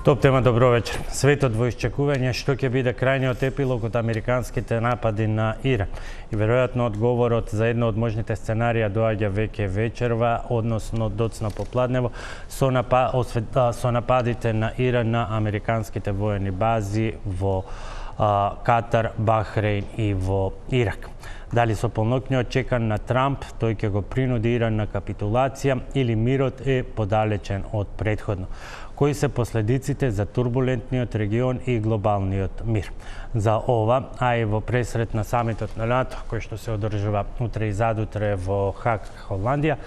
Топ тема, добро вечер. Светот во исчекување што ќе биде крајниот епилог од американските напади на Иран. И веројатно одговорот за едно од можните сценарија доаѓа веќе вечерва, односно доцна попладнево, со нападите на Иран на американските воени бази во Катар, Бахрейн и во Ирак. Дали со полноќниот чекан на Трамп, тој ќе го принуди Иран на капитулација или мирот е подалечен од претходно? Кои се последиците за турбулентниот регион и глобалниот мир? За ова, а и во пресрет на самитот на НАТО, кој што се одржува утре и задутре во Хаг, Холандија,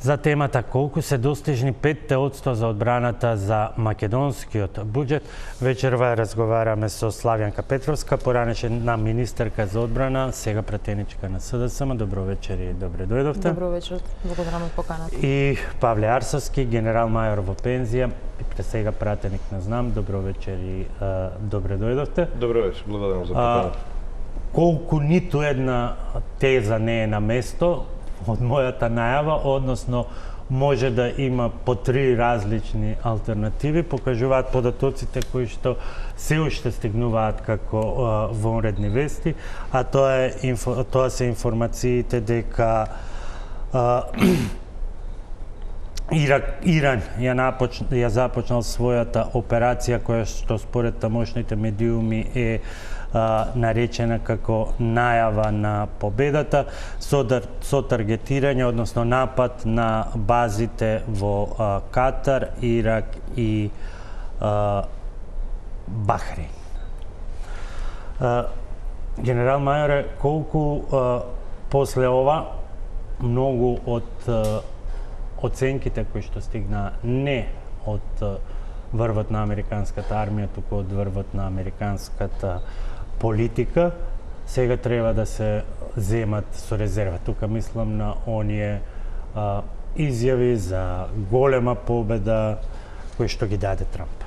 за темата колку се достижни 5% за одбраната за македонскиот буџет, вечерва разговараме со Славјанка Петровска, поранешна министерка за одбрана, сега пратеничка на СДСМ. Добро вечер и добре дојдовте. Добро вечер, благодарам за поканата. И Павле Арсовски, генерал-мајор во пензија, и сега пратеник на ЗНАМ. Добро вечер и добре дојдовте. Добро вечер, благодарам за поканата. Колку ниту една теза не е на место од мојата најава, односно може да има по 3 различни алтернативи, покажуваат податоците кои што се уште стигнуваат како вонредни вести, а тоа се информациите дека Иран ја започнал својата операција која што според тамошните медиуми е наречена како најава на победата со таргетирање, односно напад на базите во Катар, Ирак и Бахрейн. Генерал мајоре, колку после ова многу од оценките кои што стигна не од врвот на американската армија, туку од врвот на американската политика, сега треба да се земат со резерва. Тука мислам на оние изјави за голема победа кои што ги даде Трамп.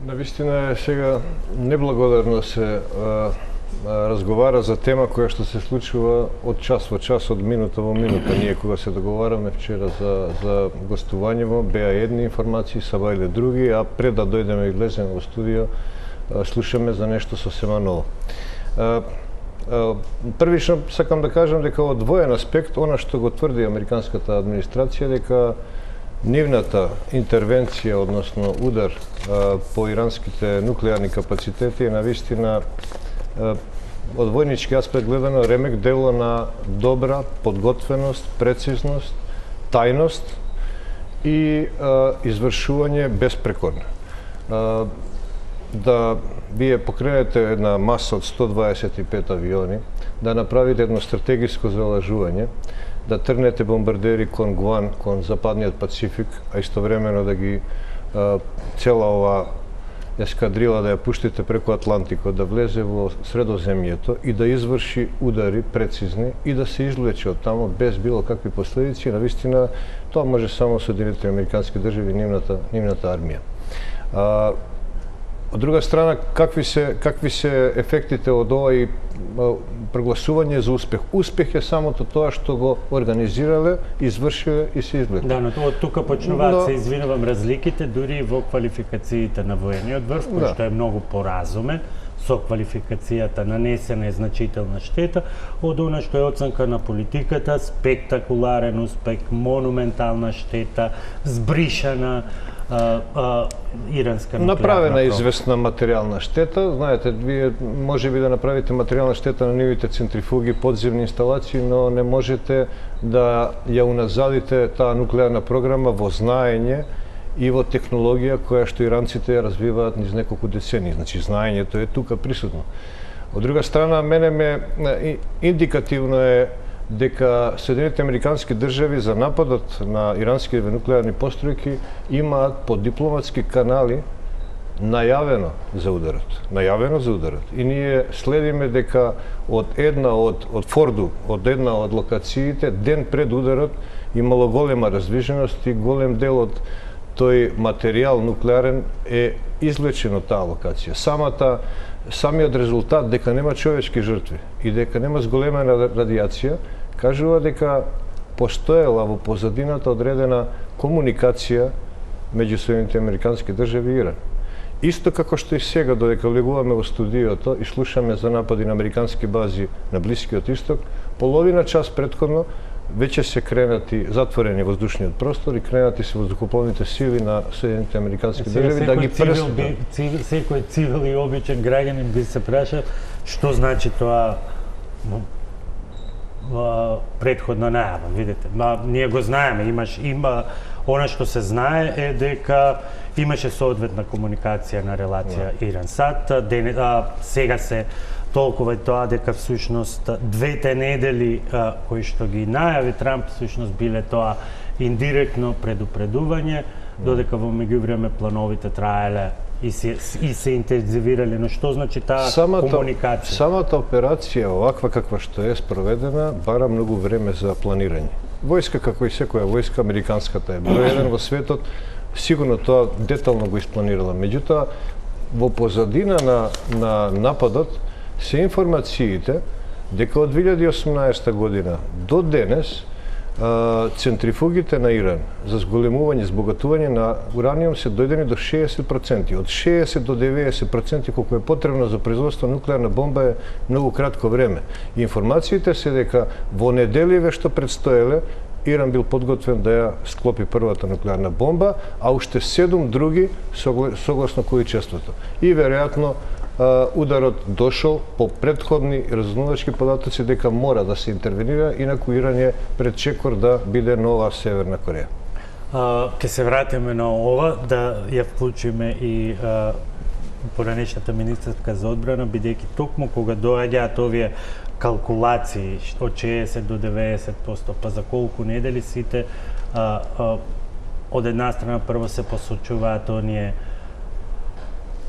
Навистина сега неблагодарно се разговара за тема која што се случува од час во час, од минута во минута. Ние кога се договараме вчера за гостување беа едни информации, сабајле други, а пред да дојдеме и влеземе во студио, слушаме за нешто сосема ново. Првично сакам да кажам дека од двоен аспект, она што го тврди американската администрација, дека нивната интервенција, односно удар по иранските нуклеарни капацитети е навистина од војнички аспект гледано ремек дело на добра подготвеност, прецизност, тајност и извршување безпрекорно. Да вие покренете една маса од 125 авиони, да направите едно стратегиско залажување, да трнете бомбардери кон Гуан, кон Западниот Пацифик, а истовремено да ги цела ова ескадрила да ја пуштите преку Атлантикот, да влезе во Средоземјето и да изврши удари прецизни и да се излече од таму без било какви последици, навистина тоа може само Соединетите американски држави и нивната армија. Од друга страна, какви се ефектите од овој прогласување за успех? Успех е самото тоа што го организирале, извршиле и се извлекле. Да, но тука почнуваат се извинувам разликите дури во квалификациите на воениот врв, кој што е многу поразумен, со квалификацијата нанесена е значителна штета, од она што е оценка на политиката, спектакуларен успех, монументална штета, збришана иранска нуклеарна направена известна материјална штета. Знаете, вие може би да направите материјална штета на нивите центрифуги, подземни инсталации, но не можете да ја уназадите таа нуклеарна програма во знаење и во технологија која што иранците ја развиваат низ неколку децении. Значи, знаењето е тука присутно. Од друга страна, мене индикативно е дека Соединетите американски држави за нападот на иранските нуклеарни постројки имаат по дипломатски канали најавено за ударот. И ние следиме дека од Форду, од една од локациите, ден пред ударот имало голема раздвиженост и голем дел од тој материјал нуклеарен е извлечен од таа локација. Самиот резултат дека нема човечки жртви и дека нема зголемена радиација кажува дека постоела во позадината одредена комуникација меѓу Соединените Американски држави и Иран. Исто како што и сега, додека влегуваме во студиото и слушаме за напади на американски бази на Блискиот Исток, половина час претходно веќе се кренати затворени воздушниот простор и кренати се воздухопловните сили на Соединените Американски држави да ги пресудат. Секој цивил и обичен граѓанин би се праша што значи тоа претходна најава, видите. Ние го знаеме, има она што се знае е дека имаше соодветна комуникација на релација Иран-САД. Сега се толкова и тоа дека всушност двете недели кои што ги најави Трамп всушност биле тоа индиректно предупредување, додека во меѓувреме плановите траеле и се интензивирале. Но што значи таа комуникација? Самата операција, оваква каква што е спроведена, бара многу време за планирање. Војска, како и секоја војска, американската е број еден во светот, сигурно тоа детално го испланирала. Меѓутоа, во позадина на нападот се информациите дека од 2018 година до денес центрифугите на Иран за зголемување, збогатување на ураниум се дојдени до 60%. Од 60 до 90% колку е потребно за производство на нуклеарна бомба е многу кратко време. И информациите се дека во неделиве што предстоеле, Иран бил подготвен да ја склопи првата нуклеарна бомба, а уште 7 други согласно количеството. И веројатно ударот дошол по предходни разузнавачки податоци дека мора да се интервенира, инаку Иран е пред чекор да биде нова Северна Кореја. Ке се вратиме на ова, да ја вклучиме и поранешната министерка за одбрана, бидејќи токму кога доаѓаат овие калкулации од 60 до 90%, па за колку недели сите од една страна прво се посочуваат оние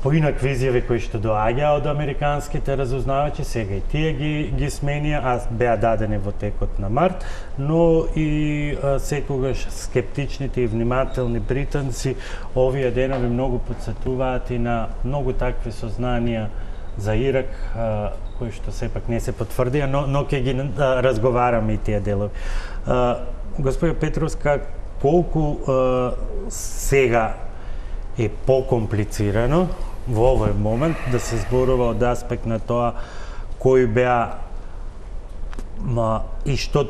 поинакви изјави кои што доаѓа од американските разузнавачи, сега и тие ги сменија, а беа дадени во текот на март, но и секогаш скептичните и внимателни британци овие денови многу потсетуваат и на многу такви сознанија за Ирак, кои што сепак не се потврдија, но ќе ги разговараме и тие делови. Господја Петровска, колку сега е покомплицирано во овој момент да се зборува од аспект на тоа кои беа и што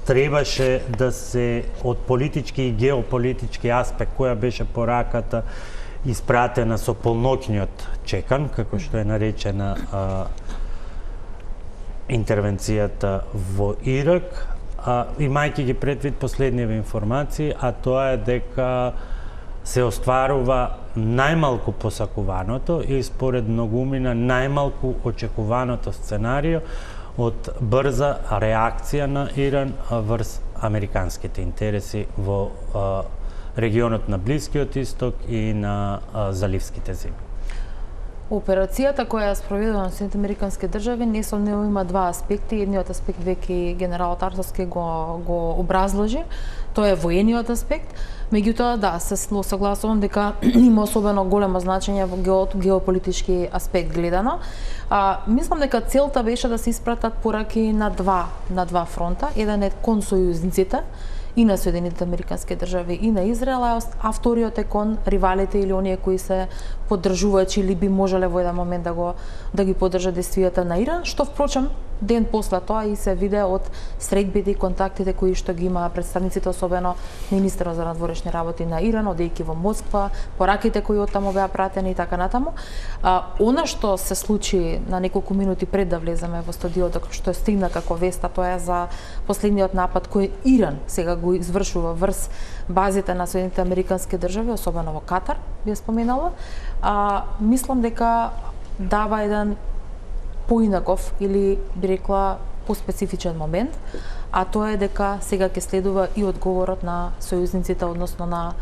требаше да се од политички и геополитички аспект, која беше пораката испратена со полноќниот чекан, како што е наречена интервенцијата во Ирак, имајќи ги предвид последниве информации, а тоа е дека се остварува најмалку посакуваното и според многумина најмалку очекуваното сценарио од брза реакција на Иран врз американските интереси во регионот на Блискиот Исток и на заливските земји. Операцијата која е спроведена од Соединените Американски држави несомнено има два аспекти. Едниот аспект веќе генералот Артовски го образложи, тоа е воениот аспект. Меѓутоа, да, се согласувам дека има особено големо значење во геополитички аспект гледано. Мислам дека целта беше да се испратат пораки на два фронта. Еден е кон сојузниците и на Соединените Американски држави и на Израел, а вториот е кон ривалите или оние кои се поддржувачи или би можеле во еден момент да ги поддржат действијата на Иран, што впрочем ден после тоа и се виде од средбите и контактите кои што ги има представниците, особено министерот за надворешни работи на Иран, одејќи во Москва, пораките кои од таму беа пратени и така натаму. Она што се случи на неколку минути пред да влеземе во студиото, што стигна како веста, тоа е за последниот напад кој Иран сега го извршува врз базите на Соединените Американски држави, особено во Катар, би споменала. Мислам дека дава еден поинаков или би рекла поспецифичен момент, а тоа е дека сега ќе следува и одговорот на сојузниците, односно на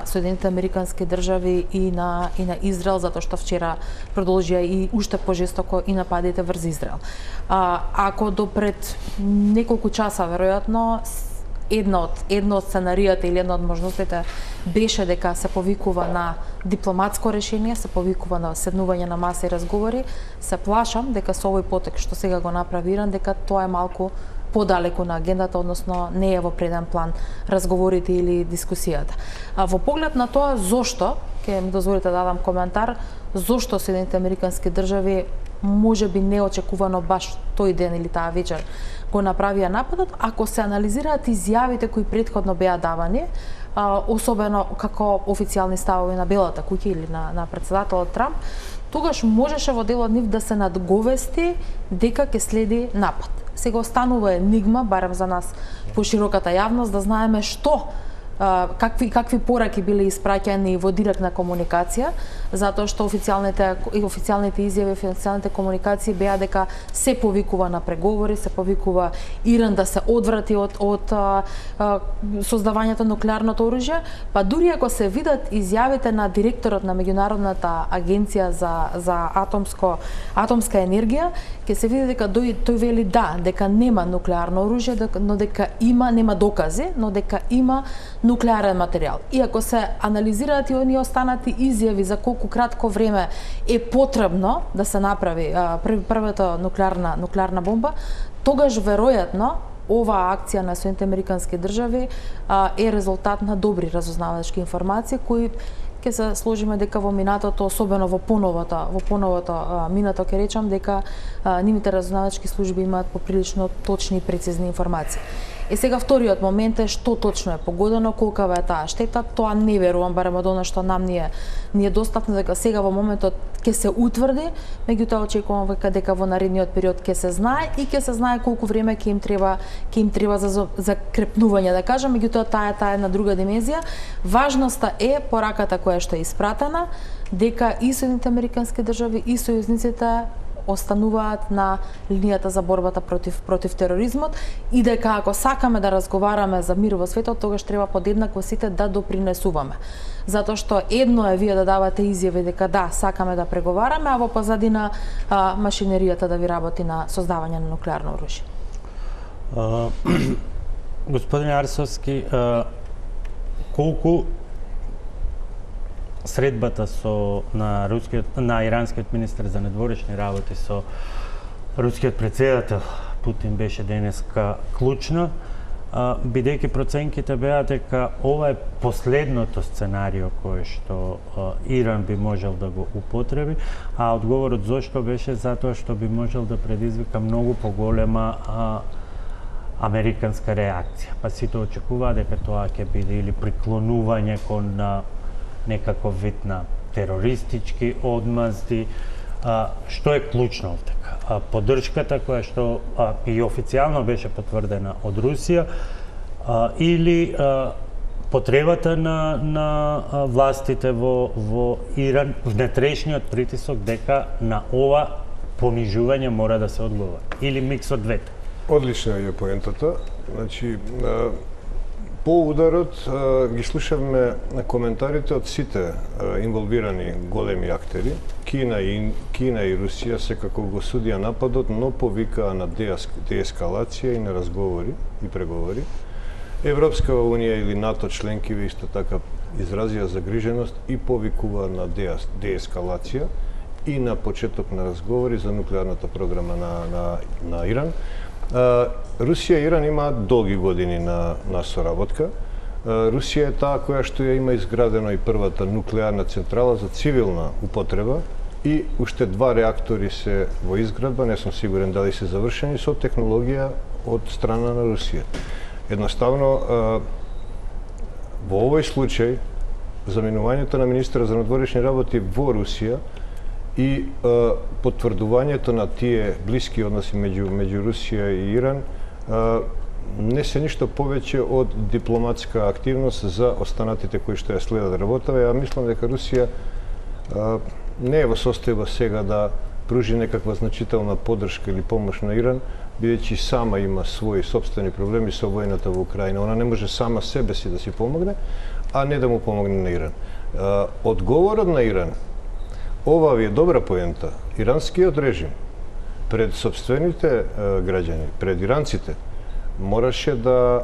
Соединените Американски држави и на Израел, затоа што вчера продолжија и уште пожестоко и нападите врз Израел. Ако до пред неколку часа веројатно едно од сценаријата или една од можностите беше дека се повикува на дипломатско решение, се повикува на седнување на маса и разговори, се плашам дека со овој потек што сега го направи Иран, дека тоа е малку подалеку на агендата, односно не е во преден план разговорите или дискусијата. Во поглед на тоа зошто, ќе ми дозволите да дадам коментар, зошто Соединените Американски држави може би неочекувано баш тој ден или таа вечер го направија нападот, ако се анализираат изјавите кои претходно беа давани, особено како официјални ставови на Белата куќа или на председателот Трамп, тогаш можеше во дел од нив да се надговести дека ќе следи напад. Сега останува енигма, барем за нас по широката јавност, да знаеме што какви пораки биле испраќани во директна комуникација, затоа што официјалните изјави, официјалните комуникации беа дека се повикува на преговори, се повикува Иран да се одврати од создавањето на нуклеарното оружје, па дури ако се видат изјавите на директорот на меѓународната агенција за атомска енергија, ќе се види дека тој вели дека нема нуклеарно оружје, но дека нема докази, но дека има нуклеарен материјал. И ако се анализираат и оние останати изјави за колку кратко време е потребно да се направи првата нуклеарна бомба, тогаш веројатно оваа акција на Соединените Американски држави е резултат на добри разузнавачки информации кои ќе се сложиме дека во минатото, особено во поновото минато, ќе речам дека нивните разузнавачки служби имаат поприлично точни и прецизни информации. Сега вториот момент е што точно е погодено, колкава е таа штета, тоа не верувам, барем од она што нам ни е достапно, дека сега во моментот ќе се утврди, меѓутоа очекувам дека во наредниот период ќе се знае и ќе се знае колку време ќе им треба за крепнување, да кажам, меѓутоа таа е на друга димензија. Важноста е пораката која што е испратена, дека и Соединените Американски држави и сојузниците остануваат на линијата за борбата против тероризмот и дека ако сакаме да разговараме за мир во светот, тогаш треба подеднакво сите да допринесуваме. Затоа што едно е вие да давате изјави дека сакаме да преговараме, а во позадина машинеријата да ви работи на создавање на нуклеарно оружје. Господин Арсовски, колку средбата на иранскиот министер за надворешни работи со рускиот претседател Путин беше денеска клучна, бидејќи проценките беа дека ова е последното сценарио кое што Иран би можел да го употреби, а одговорот зошто беше затоа што би можел да предизвика многу поголема американска реакција. Па сите очекуваа дека тоа ќе биде или приклонување кон некаков вид на терористички одмазди, што е клучно овдека. Поддршката која што и официјално беше потврдена од Русија, или потребата на властите во Иран, внетрешниот притисок дека на ова понижување мора да се одговори, или микс од двете. Одлична е поентата. Значи, по ударот ги слушавме коментарите од сите инволвирани големи актери. Кина и Русија секако го судија нападот, но повикаа на деескалација и на разговори и преговори. Европска унија или НАТО членкиви исто така изразија загриженост и повикува на деескалација и на почеток на разговори за нуклеарната програма на Иран. Русија и Иран имаат долги години на соработка. Русија е таа која што ја има изградено и првата нуклеарна централа за цивилна употреба и уште 2 реактори се во изградба, не сум сигурен дали се завршени, со технологија од страна на Русија. Едноставно, во овој случај, заминувањето на министра за надворешни работи во Русија и потврдувањето на тие блиски односи меѓу Русија и Иран не се ништо повеќе од дипломатска активност за останатите кои што ја следат работава. Ја мислам дека Русија не е во состојба сега да пружи некаква значителна поддршка или помош на Иран, бидејќи сама има своји сопствени проблеми со војната во Украина. Она не може сама себе си да си помогне, а не да му помогне на Иран. Одговорот на Иран, ова ви е добра поента, иранскиот режим пред сопствените граѓани, пред иранците, мораше да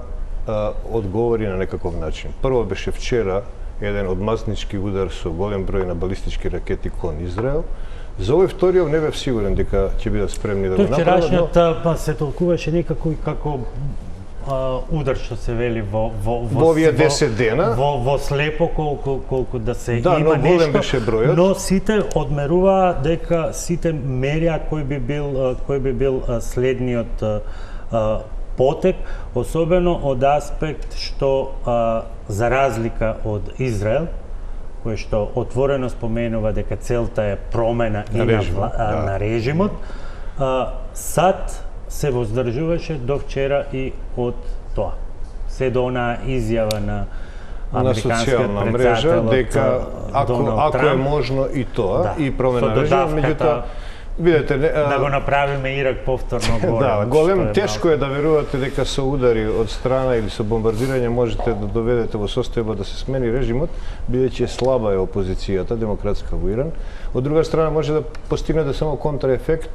одговори на некаков начин. Прво беше вчера еден одмазнички удар со голем број на балистички ракети кон Израел. За овој вториот не бев сигурен дека ќе бидат спремни да го направат. Вчерашниот се толкуваше некако и како удар што се вели во овие 10 дена. Во слепо колку да се да, има но голем беше бројот. Но сите одмеруваа дека сите мерија кој би бил следниот потек, особено од аспект што за разлика од Израел, кој што отворено споменува дека целта е промена на режимот, САД се воздржуваше до вчера и од тоа. Се до онаа изјава на американскиот мрежа дека ако е можно и тоа, и промена на режимот, меѓутоа видете, да го направиме Ирак повторно голем. Да, голем, тешко е да верувате дека со удари од страна или со бомбардирање можете да доведете во состојба да се смени режимот, бидејќи слаба е опозицијата демократска во Иран. Од друга страна може да постигнете само контраефект,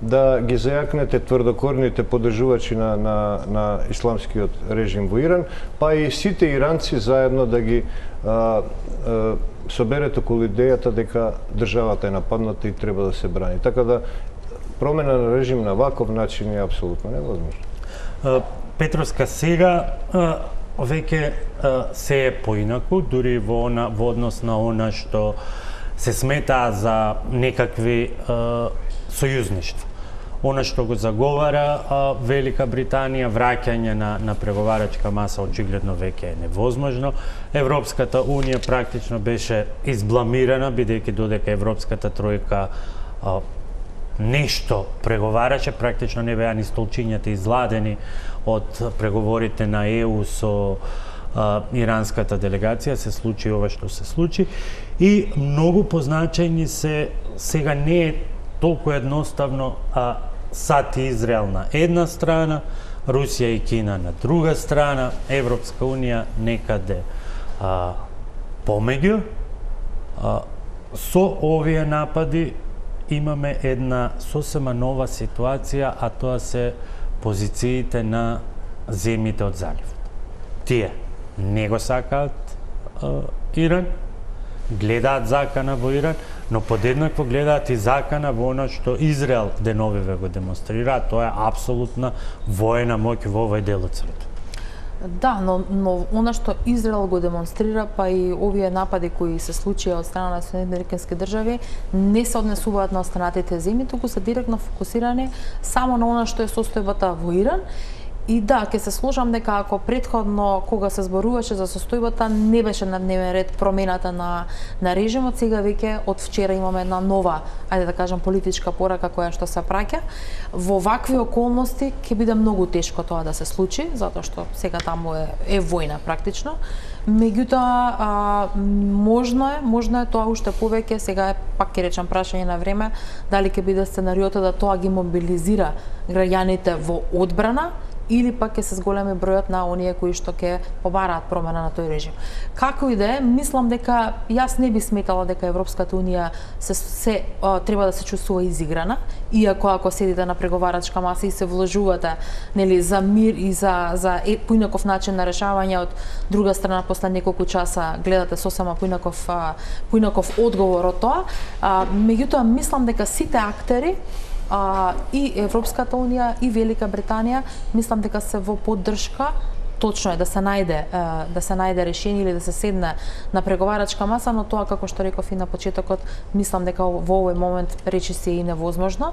да ги зајакнете тврдокорните поддржувачи на исламскиот режим во Иран, па и сите иранци заедно да ги соберете околу идејата дека државата е нападната и треба да се брани. Така да промена на режим на ваков начин е апсолутно невозможно. Петровска, сега веќе се е поинаку, дури во однос на она што се сметаа за некакви сојузништва. Она што го заговара Велика Британија, враќање на преговарачка маса очигледно веќе е невозможно. Европската Унија практично беше избламирана, бидејќи додека Европската тројка нешто преговараше, практично не беа ни столчињата изладени од преговорите на ЕУ со иранската делегација, се случи ова што се случи. И многу позначајни се, сега не е толку едноставно, САД и Израел на една страна, Русија и Кина на друга страна, Европска Унија некаде помеѓу. Со овие напади имаме една сосема нова ситуација, а тоа се позициите на земјите од заливот. Тие не го сакаат Иран, гледаат закана во Иран, но подеднакво гледаат и закана во она што Израел деновиве го демонстрира, тоа е апсолутна воена моќ во овој дел од светот. Да, но она што Израел го демонстрира, па и овие напади кои се случија од страна на Соединетите американски држави, не се однесуваат на останатите земји, туку се директно фокусирани само на она што е состојбата во Иран. И да, ќе се сложам дека ако претходно кога се зборуваше за состојбата не беше на дневен ред промената на режимот, сега веќе од вчера имаме една нова, ајде да кажам, политичка порака која што се праќа. Во вакви околности ќе биде многу тешко тоа да се случи, затоа што сега таму е војна практично. Меѓутоа можно е тоа уште повеќе, сега е пак ќе речам прашање на време, дали ќе биде сценариото да тоа ги мобилизира граѓаните во одбрана или пак ќе се зголеми бројот на оние кои што ќе побараат промена на тој режим. Како и да е, мислам дека јас не би сметала дека Европската Унија треба да се чувствува изиграна, иако ако седите на преговарачка маса и се вложувате нели за мир и за поинаков начин на решавање, од друга страна после неколку часа гледате сосема поинаков одговор од тоа, меѓутоа мислам дека сите актери и Европската Унија и Велика Британија мислам дека се во поддршка. Точно е да се најде решение или да се седне на преговарачка маса, но тоа, како што реков и на почетокот, мислам дека во овој момент речиси е и невозможно.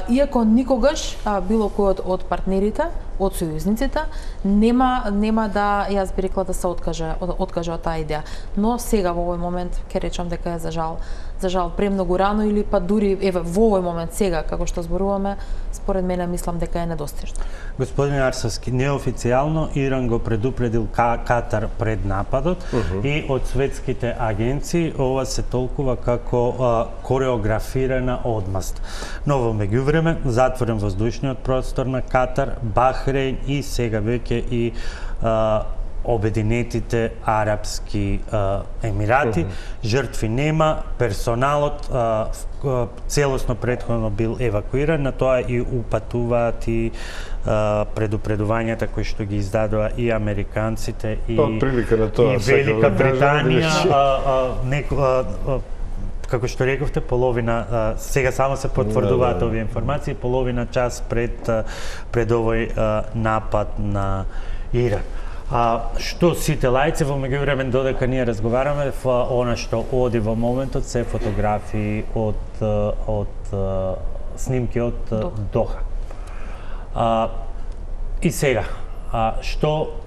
Иако никогаш било кој од партнерите, од сојузниците, нема да, јас би рекла, да се откаже од таа идеја. Но сега во овој момент ќе речам дека е за жал премногу рано, или па дури во овој момент сега како што зборуваме, според мене мислам дека е недостижно. Господин Арсовски, неофицијално Иран го предупредил Катар пред нападот и од светските агенции ова се толкува како кореографирана одмаст. Но во меѓувреме затворен воздушниот простор на Катар, Бахреин и сега веќе и Обединетите арапски емирати. Жртви нема, персоналот целосно претходно бил евакуиран, на тоа и упатуваат и предупредувањата кои што ги издадоа и американците и Велика Британија, како што рековте, половина, сега само се потврдуваат овие информации, половина час пред овој напад на Иран. Што сите лајци во меѓувреме додека ние разговараме, она што оди во моментот се фотографии од снимки од Доха. И сега, што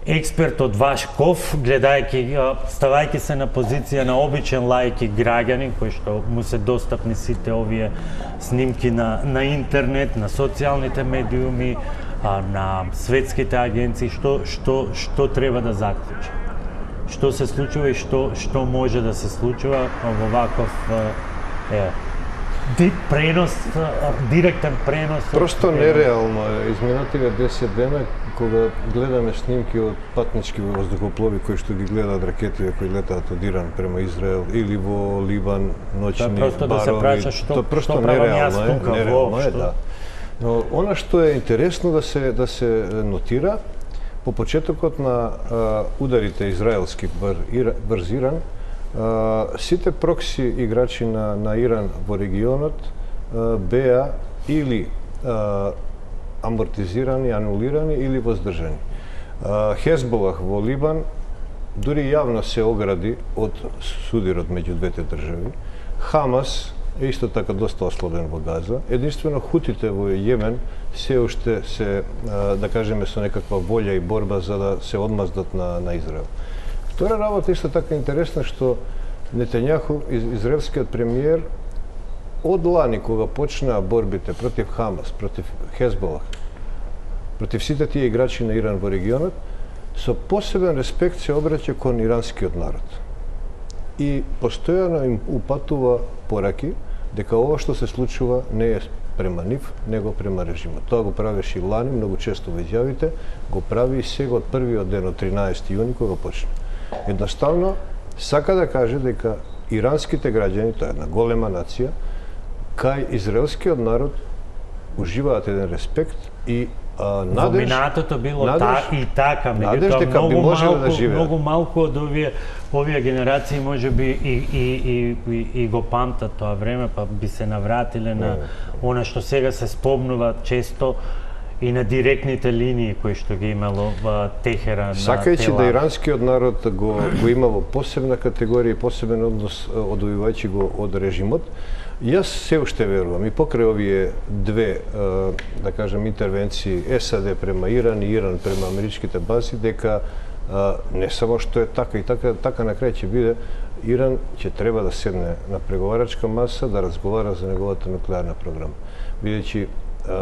експерт од Вашков, гледајќи, ставајќи се на позиција на обичен лаик и граѓанин, кој што му се достапни сите овие снимки на интернет, на социјалните медиуми, на светските агенции, што треба да заклучи? Што се случува и што може да се случува во ваков директен пренос? Просто нереално е. Изминативе 10 дена, кога гледаме снимки од патнички воздухоплови кои што ги гледаат ракетите кои летаат од Иран према Израел или во Либан, ночни барови. Да се праќа што нереално е, да. Но она што е интересно да се нотира, по почетокот на ударите израелски врз Иран, сите прокси играчи на Иран во регионот беа или амортизирани, анулирани или воздржани. Хезболах во Либан дури јавно се огради од судирот меѓу двете држави. Хамас е исто така доста ослабен во Газа. Единствено хутите во Јемен се уште се, да кажеме, со некаква волја и борба за да се одмаздат на Израел. Втора работа исто така интересна што Нетањаху, израелскиот премиер, од лани кога почнаа борбите против Хамас, против Хезболах, против сите тие играчи на Иран во регионот, со посебен респект се обраќа кон иранскиот народ. И постојано им упатува пораки дека ова што се случува не е према нив, него према режимот. Тоа го правеше и лани, многу често во изјавите, го прави и сега од првиот ден од 13 јуни кога почне. Едноставно сака да каже дека иранските граѓани, тоа е една голема нација, кај израелскиот народ уживаат еден респект и Во минатото било и така, меѓутоа многу малку од овие генерации можеби и го памтат тоа време, па би се навратиле на она што сега се спомнува често и на директните линии кои што ги имало во Техеран. Сакајќи да иранскиот народ го има во посебна категорија и посебен однос одвојувајќи го од режимот, јас се уште верувам и покрај овие две, да кажем, интервенции САД према Иран и Иран према америчките бази, дека не само што е така и така на крај ќе биде, Иран ќе треба да седне на преговарачка маса да разговара за неговата нуклеарна програма. Бидејќи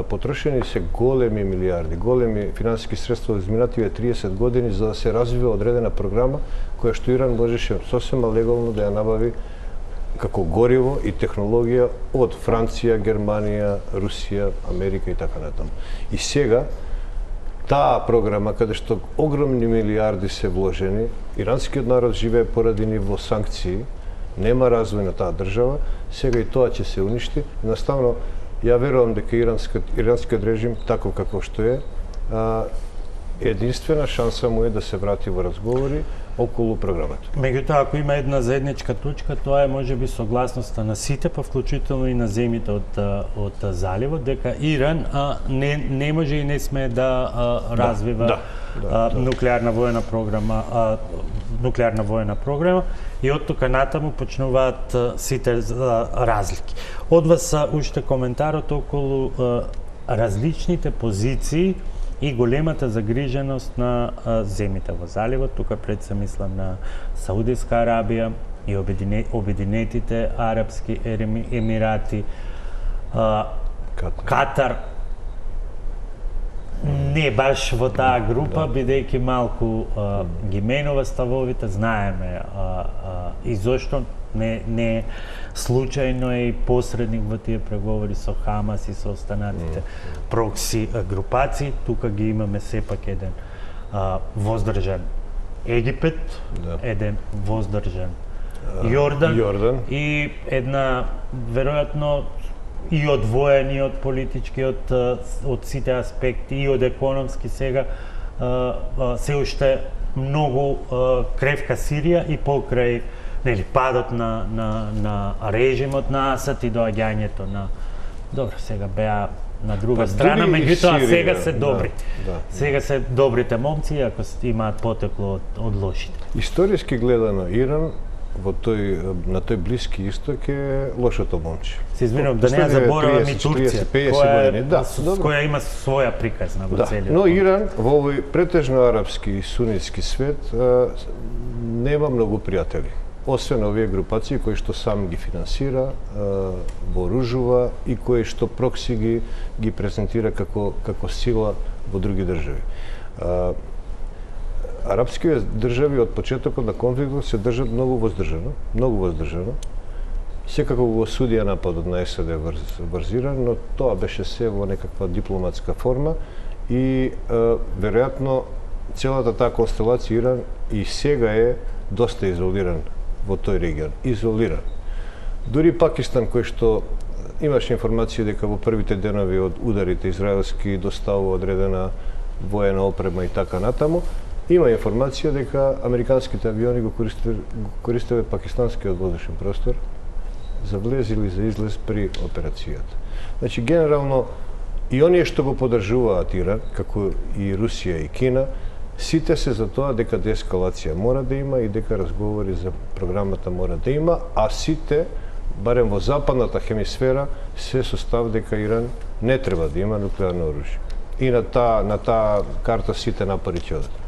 потрошени се големи милиарди, големи финансиски средства во изминативе 30 години за да се развива одредена програма која што Иран можеше сосема легално да ја набави како гориво и технологија од Франција, Германија, Русија, Америка и така натаму. И сега таа програма каде што огромни милиарди се вложени, иранскиот народ живее поради ниво санкции, нема развој на таа држава, сега и тоа ќе се уништи. Наставно ја верувам дека иранскиот режим таков како што е, единствена шанса му е да се врати во разговори околу програмата. Меѓутоа, ако има една заедничка точка, тоа е можеби согласноста на сите, па вклучително и на земјите од заливот, дека Иран не може и не сме да развива нуклеарна воена програма, и од тука натаму почнуваат сите разлики. Од вас уште коментарот околу различните позиции и големата загриженост на земјите во заливот. Тука пред се мислам на Саудиска Арабија и Обединетите Арапски Емирати, Катар. Не баш во таа група, бидејќи малку ги менува ставовите, знаеме и зошто не случајно е и посредник во тие преговори со Хамас и со останатите прокси групации. Тука ги имаме сепак еден воздржан Египет, еден воздржан Јордан и една веројатно и одвоен и од политички, од сите аспекти и од економски сега се уште многу кревка Сирија и покрај нели падот на режимот на Асад и доаѓањето на добро, сега беа на друга страна, меѓутоа сега се добри. Сега се добрите момци, ако имаат потекло од лошите. Историски гледано, Иран на тој Блиски исток е лошото момче. Се извинувам, да не ја заборавам и Турција, која има своја приказна во целиот. Но Иран во овој претежно арапски и сунитски свет нема многу пријатели. Освен овие групации кои што сам ги финансира, вооружува и кои што прокси ги презентира како сила во други држави. Арапските држави од почетокот на конфликтот се држат многу воздржано. Секако го осудија нападот на САД врз Иран, но тоа беше се во некаква дипломатска форма и веројатно целата таа констелација Иран и сега е доста изолиран во тој регион, изолиран. Дури Пакистан, кој што имаше информација дека во првите денови од ударите израелски доставува одредена воена опрема и така натаму, има информација дека американските авиони го користеле пакистанскиот воздушен простор за влез или за излез при операцијата. Значи, генерално, и оние што го поддржуваат Иран, како и Русија и Кина, сите се за тоа дека деескалација мора да има и дека разговори за програмата мора да има, а сите, барем во западната хемисфера, се со став дека Иран не треба да има нуклеарно оружје. И на таа карта сите напори ќе одат.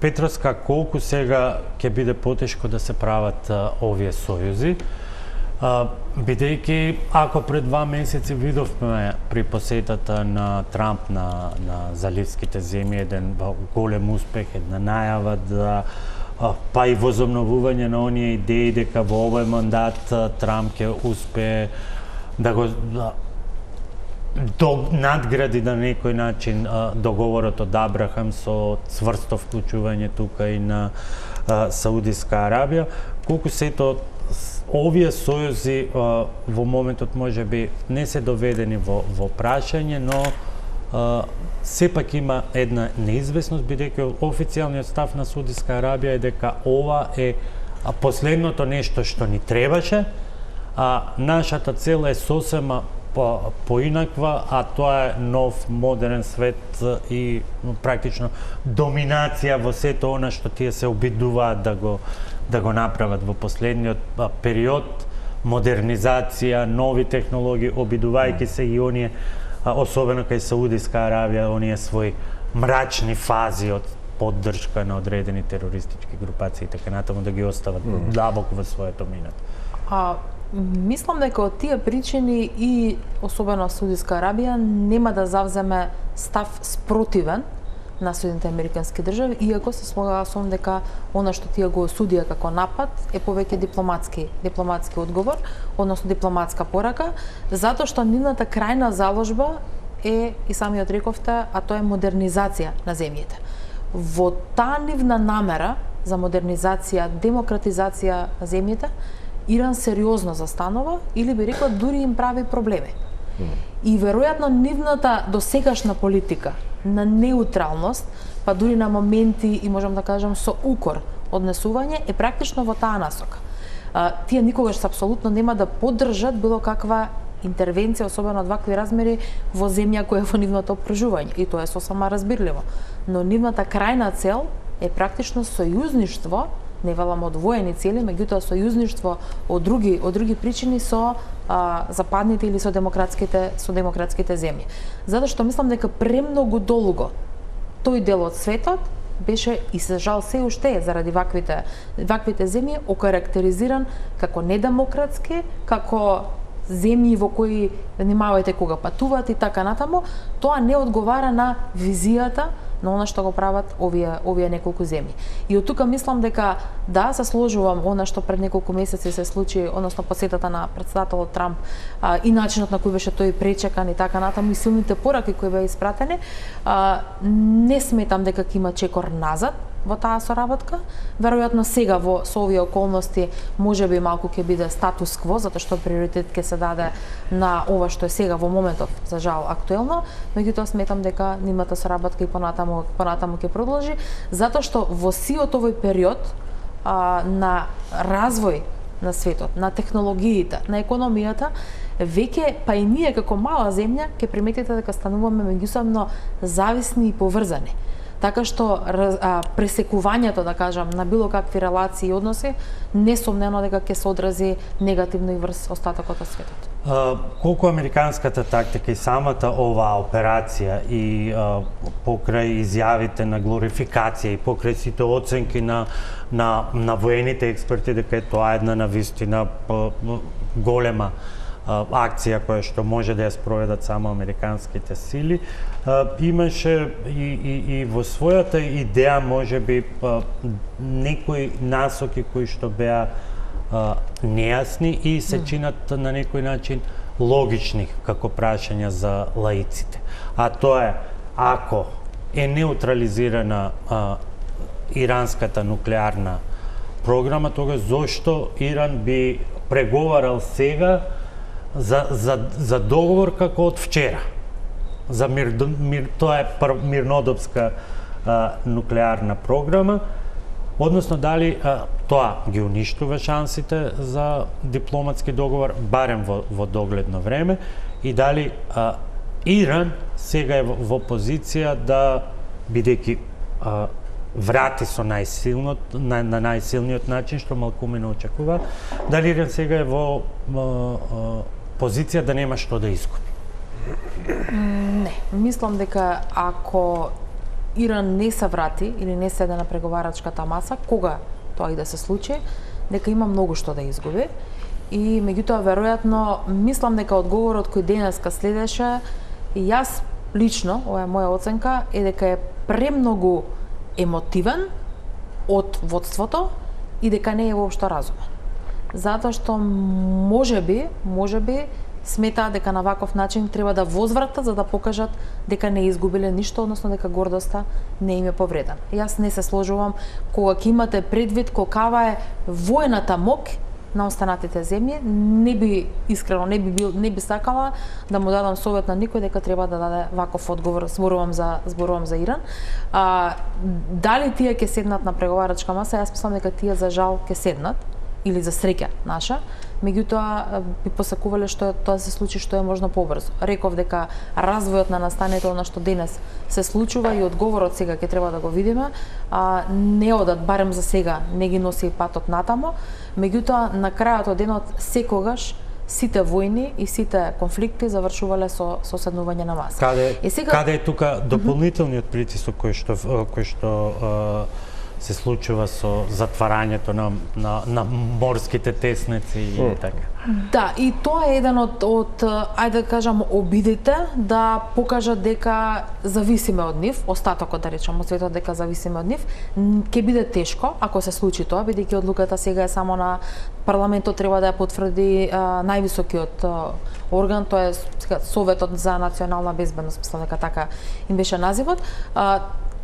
Петровска, колку сега ќе биде потешко да се прават овие сојузи? Бидејќи, ако пред 2 месеци видовме при посетата на Трамп на заливските земји еден голем успех, една најава да па и возобновување на оние идеи дека во овој мандат Трамп ќе успее да го надгради на некој начин договорот од Абрахам со цврсто вклучување тука и на Саудиска Арабија. Колку сето овие сојузи во моментот можеби не се доведени во прашање, но сепак има една неизвестност, бидејќи официјалниот став на Саудиска Арабија е дека ова е последното нешто што ни требаше, а нашата цел е сосема поинаква, а тоа е нов, модерен свет и практично доминација во сето она што тие се обидуваат да го направат во последниот период, модернизација, нови технологии, обидувајќи се и оние, особено кај Саудиска Аравија, оние своји мрачни фази од поддршка на одредени терористички групации и така натаму да ги остават длабоко во своето минато. Мислам дека од тие причини и особено Саудиска Арабија нема да завземе став спротивен на Соединените Американски држави, иако се согласувам дека она што тие го осудија како напад е повеќе дипломатски одговор, односно дипломатска порака, затоа што нивната крајна заложба е, и самиот рековте, а тоа е модернизација на земјите. Во таа нивна намера за модернизација, демократизација на земјите, Иран сериозно застанува или би рекла дури им прави проблеми. И веројатно нивната досегашна политика на неутралност, па дури на моменти и можам да кажам со укор однесување е практично во таа насока. Тие никогаш апсолутно нема да поддржат било каква интервенција, особено од вакви размери во земја која е во нивното опружување, и тоа е сосема разбирливо. Но нивната крајна цел е практично сојузништво, не велам од воени цели, меѓутоа сојузништво од други причини со западните или со демократските земји. Затоа што мислам дека премногу долго тој дел од светот беше и се жал се уште заради ваквите земји окарактеризиран како недемократски, како земји во кои внимавајте кога патуваат и така натаму. Тоа не одговара на визијата на она што го прават овие неколку земји. И од тука мислам дека да, се сложувам она што пред неколку месеци се случи, односно посетата на претседателот Трамп и начинот на кој беше тој пречекан и така натаму и силните пораки кои беа испратени, не сметам дека ќе има чекор назад во таа соработка. Веројатно сега со овие околности можеби малку ќе биде статус кво, затоа што приоритет ќе се даде на ова што е сега во моментов, за жал, актуелно, меѓутоа сметам дека нивната соработка и понатаму ќе продолжи, затоа што во сиот овој период на развој на светот, на технологиите, на економијата, веќе па и ние како мала земја ќе приметите дека стануваме меѓусебно зависни и поврзани. Така што пресекувањето, да кажам, на било какви релации и односи, несомнено дека ќе се одрази негативно и врз остатокот од светот. Колку американската тактика и самата оваа операција и покрај изјавите на глорификација и покрај сите оценки на воените експерти дека е тоа една навистина голема акција која што може да ја спроведат само американските сили, имаше и во својата идеја можеби некои насоки кои што беа нејасни и се чинат на некој начин логични како прашања за лаиците. А тоа е, ако е неутрализирана иранската нуклеарна програма, тога зошто Иран би преговарал сега за договор како од вчера? За тоа е мирнодопска нуклеарна програма, односно дали тоа ги уништува шансите за дипломатски договор, барем во догледно време, и дали Иран сега е во позиција да, бидејќи врати со на најсилниот начин, што малкуме не очекува, дали Иран сега е во позиција да нема што да изгуби? Не, мислам дека ако Иран не се врати или не седе на преговарачката маса, кога тоа и да се случи, дека има многу што да изгуби. И меѓутоа веројатно мислам дека одговорот кој денеска следеше, и јас лично, ова е моја оценка, е дека е премногу емотивен од водството и дека не е воопшто разумен. Затоа што можеби сметаат дека на ваков начин треба да возвратат за да покажат дека не изгубиле ништо, односно дека гордоста не им е повредена. Јас не се сложувам кога ќе имате предвид колкава е воената мок на останатите земји, не би сакала да му дадам совет на никој дека треба да даде ваков одговор. Зборувам за Иран. Дали тие ќе седнат на преговарачка маса? Јас мислам дека тие за жал ќе седнат, или за среќа наша, меѓутоа би посакувале што тоа се случи што е можно побрзо. Реков дека развојот на настането на што денес се случува и одговорот сега ќе треба да го видиме, не одат, барем за сега, не ги носи патот натамо, меѓутоа на крајот од денот секогаш сите војни и сите конфликти завршувале со седнување на маса. Каде е тука дополнителниот притисок кој што се случува со затварањето на морските теснеци и така? Да, и тоа е еден од ајде да кажам, обидите да покажат дека зависиме од нив, остатокот да речам од светот дека зависиме од нив. Ќе биде тешко ако се случи тоа, бидејќи одлуката сега е само на парламентот, треба да ја потврди највисокиот орган, тоа е Советот за национална безбедност, мислам дека така им беше називот.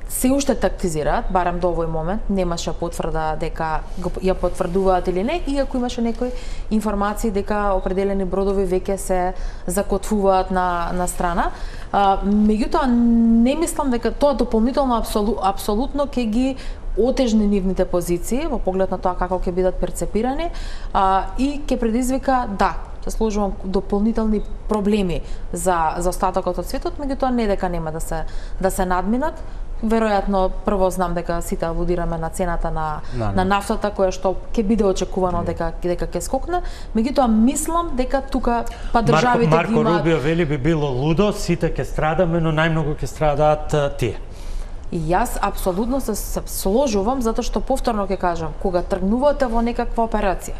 Се уште тактизираат, барем до овој момент, немаше потврда дека ја потврдуваат или не, иако имаше некои информации дека определени бродови веќе се закотвуваат на страна. Меѓутоа, не мислам дека тоа дополнително апсолутно ќе ги отежни нивните позиции во поглед на тоа како ќе бидат перцепирани и ќе предизвика, да, се сложувам, дополнителни проблеми за остатокот од светот, меѓутоа не дека нема да се надминат. Веројатно, прво знам дека сите алудираме на цената на нафтата, која што ќе биде очекувано дека ќе скокне. Меѓутоа, мислам дека тука државите ги имаат... Марко Рубио вели би било лудо, сите ќе страдаме, но најмногу ќе страдаат тие. И јас апсолутно се сложувам, затоа што повторно ќе кажам, кога тргнувате во некаква операција,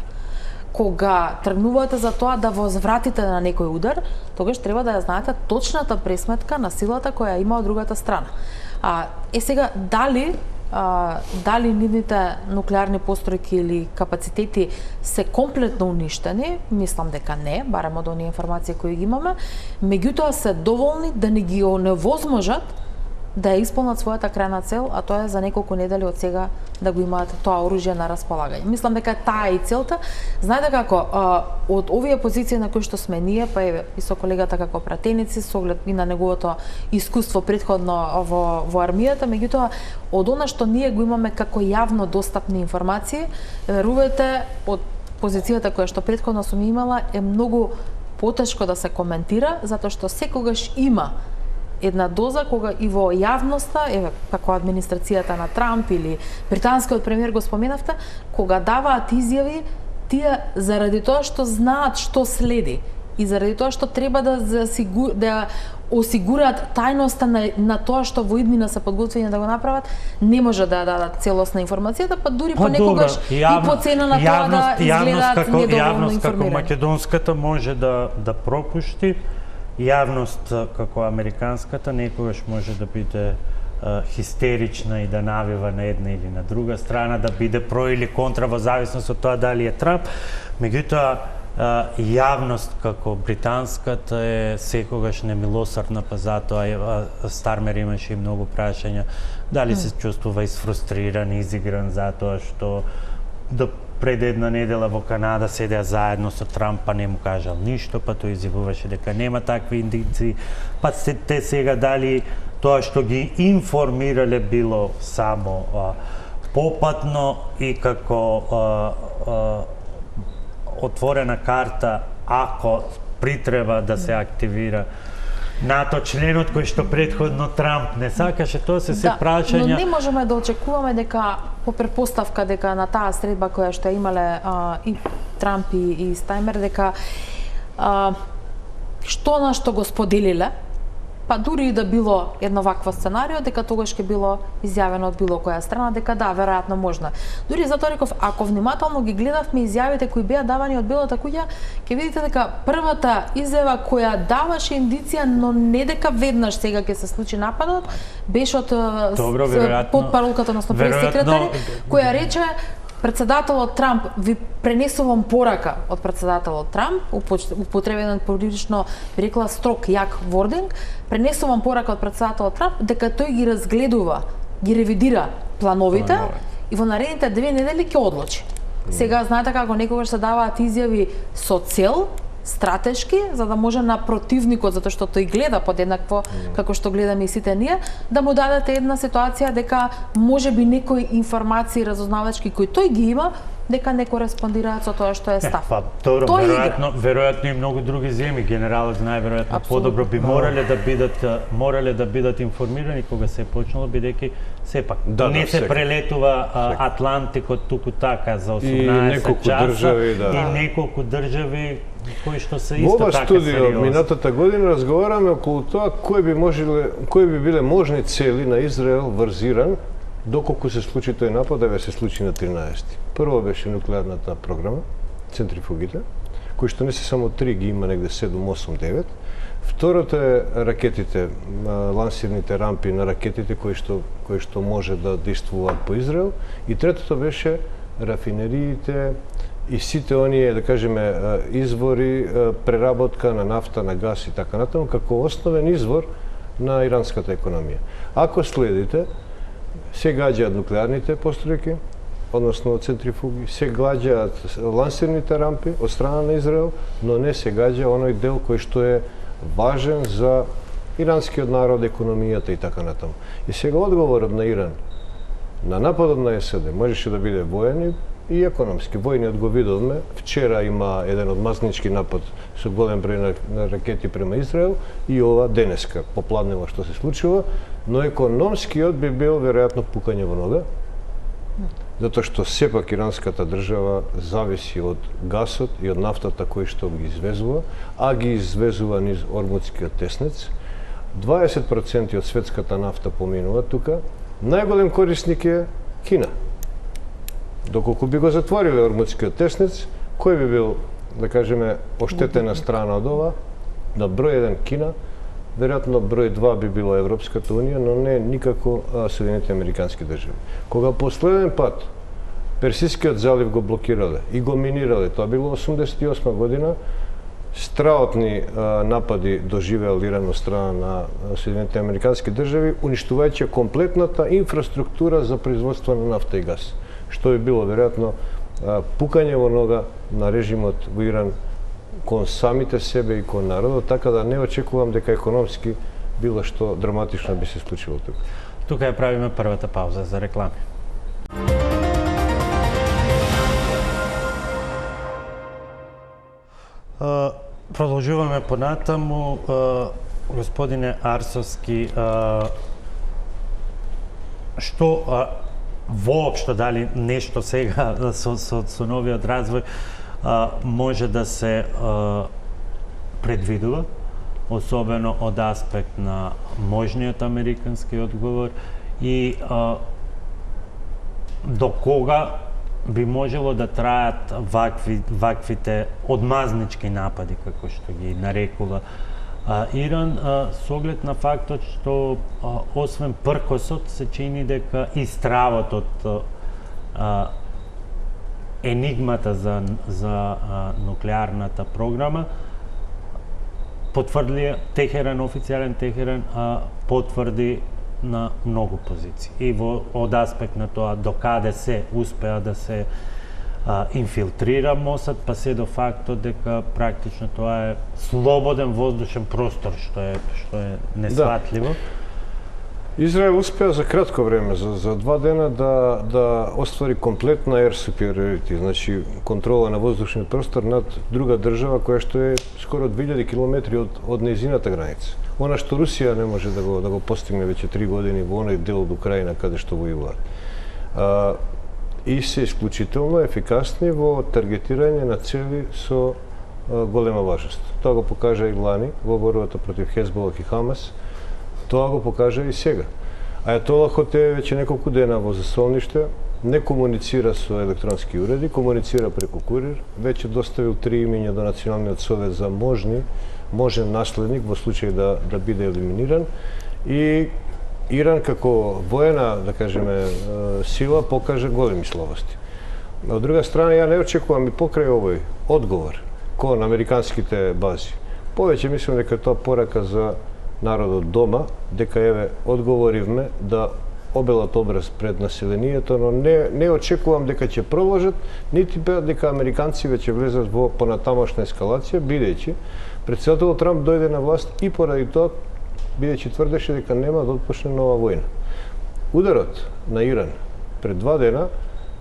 кога тргнувате за тоа да возвратите на некој удар, тогаш треба да ја знаете точната пресметка на силата која има од другата страна. Сега, дали нивните нуклеарни постројки или капацитети се комплетно уништени, мислам дека не, барем од оние информации кои ги имаме, меѓутоа се доволни да не ги оневозможат да ја исполнат својата крајна цел, а тоа е за неколку недели од сега да го имаат тоа оружје на располагање. Мислам дека таа е и целта. Знаете како, од овие позиции на кои што сме ние, па еве и со колегата како пратеници, со оглед и на неговото искуство претходно во армијата, меѓутоа од она што ние го имаме како јавно достапни информации, верувајте, од позицијата која што претходно сум имала е многу потешко да се коментира, затоа што секогаш има една доза кога и во јавноста, еве како администрацијата на Трамп или британскиот премиер го споменавте, кога даваат изјави, тие заради тоа што знаат што следи и заради тоа што треба да осигураат тајноста на тоа што во иднина се подготвени да го направат, не може да дадат целосна информацијата, па дури понекогаш и по цена на тоа да изгледаат недоволно информирани. Јавност како македонската може да пропушти, јавност како американската некогаш може да биде хистерична и да навива на една или на друга страна, да биде про или контра во зависност од тоа дали е Трамп. Меѓутоа, јавност како британската е секогаш немилосрдна, па затоа Стармер имаше и многу прашања дали се чувствува изфрустриран, изигран затоа што пред една недела во Канада седеа заедно со Трамп, па не му кажал ништо, па тој изјавуваше дека нема такви индици, па те сега дали тоа што ги информирале било само попатно и како отворена карта ако притреба да се активира НАТО членот кој што претходно Трамп не сакаше, тоа се прашања. Но не можеме да очекуваме дека по претпоставка дека на таа средба која што имале и Трамп и Стајнмер, дека што на што го споделиле, па дури и да било едно вакво сценарио, дека тогаш ќе било изјавено од било која страна, дека да, веројатно можна. Дури затоа реков, ако внимателно ги гледавме изјавите кои беа давани од Белата куќа, ќе видите дека првата изјава која даваше индиција, но не дека веднаш сега ќе се случи нападот, беше од потпаролката на прес-секретари, која рече председателот Трамп, ви пренесувам порака од председателот Трамп, употребен прилично, би рекла, строг, јак вординг, пренесувам порака од председателот Трамп дека тој ги разгледува, ги ревидира плановите и во наредните 2 недели ќе одлучи. Сега, знаете како некогаш се даваат изјави со цел, стратешки, за да може на противникот, затоа што тој гледа подеднакво како што гледаме и сите ние, да му дадете една ситуација дека можеби некои информации разузнавачки кои тој ги има, дека не кореспондираат со тоа што е став. Добро, веројатно и многу други земји, генералот знае веројатно подобро би морале да бидат информирани кога се е почнало, бидејќи сепак не се прелетува Атлантикот туку така за 18 часа и неколку држави кои што се исто така сериозни. Во ова студио минатата година разговараме околу тоа кои би биле можни цели на Израел врз Иран доколку се случи тој напад, да се случи на 13. Прво беше нуклеарната програма, центрифугите, кои што не се само 3, ги има негде 7, 8, 9. Второто е ракетите, лансирните рампи на ракетите кои што може да действуваат по Израел. И третото беше рафинериите и сите оние, да кажеме, извори, преработка на нафта, на газ и така натаму, како основен извор на иранската економија. Ако следите, се гаѓаат нуклеарните постројки, односно центрифуги, се гаѓаат лансирните рампи од страна на Израел, но не се гаѓа оној дел кој што е важен за иранскиот народ, економијата и така натаму. И сега одговорот на Иран на нападот на САД можеше да биде воен и економски. Војниот го видовме, вчера има еден одмазнички напад со голем број на ракети према Израел и ова денеска, попладнево што се случува, но економскиот би бил веројатно пукање во нога, затоа што сепак иранската држава зависи од гасот и од нафтата кој што ги извезува, а ги извезува низ Ормудскиот теснец. 20% од светската нафта поминува тука. Најголем корисник е Кина. Доколку би го затвориле Ормудскиот теснец, кој би бил, да кажеме, оштетена страна од ова? На број 1 Кина, веројатно број 2 би било Европската унија, но не никако Соединетите американски држави. Кога последен пат Персискиот залив го блокирале и го минирале, тоа било 88 година, страотни напади доживеал Иран од страна на Соединените Американски држави, уништувајќи комплетната инфраструктура за производство на нафта и газ, што би било веројатно пукање во нога на режимот во Иран кон самите себе и кон народот, така да не очекувам дека економски било што драматично би се случило тука. Тука ја правиме првата пауза за реклами. Продолжуваме понатаму. Господине Арсовски, што воопшто дали нешто сега со новиот развој може да се предвидува, особено од аспект на можниот американски одговор и до кога би можело да трајат ваквите одмазнички напади, како што ги нарекува Иран, со оглед на фактот што освен пркосот се чини дека и стравот од енигмата за нуклеарната програма потврди Техеран, официјален Техеран потврди на многу позиции. И од аспект на тоа докаде се успеа да се инфилтрира Мосад, па се до фактот дека практично тоа е слободен воздушен простор, што е несватливо. Израел успеа за кратко време, за 2 дена да оствари комплетна air superiority, значи контрола на воздушниот простор над друга држава која што е скоро 2000 километри од нејзината граница. Она што Русија не може да го постигне веќе 3 години во оној дел од Украина каде што војуваат. И се исклучително ефикасни во таргетирање на цели со голема важност. Тоа го покажа и лани во борбата против Хезболах и Хамас. Тоа го покажа и сега. Ајатолахот е веќе неколку дена во засолниште, не комуницира со електронски уреди, комуницира преку курир, веќе доставил 3 имиња до Националниот совет за можен наследник во случај да биде елиминиран. И Иран како воена, да кажеме, сила покажа големи слабости. Од друга страна, ја не очекувам и покрај овој одговор кон американските бази. Повеќе мислам дека тоа порака за народот дома, дека еве одговоривме да обелат образ пред населението, но не очекувам дека ќе продолжат, нити дека американци веќе влезат во понатамошна ескалација, бидејќи претседателот Трамп дојде на власт и поради тоа, бидејќи тврдеше дека нема да отпочне нова војна. Ударот на Иран пред 2 дена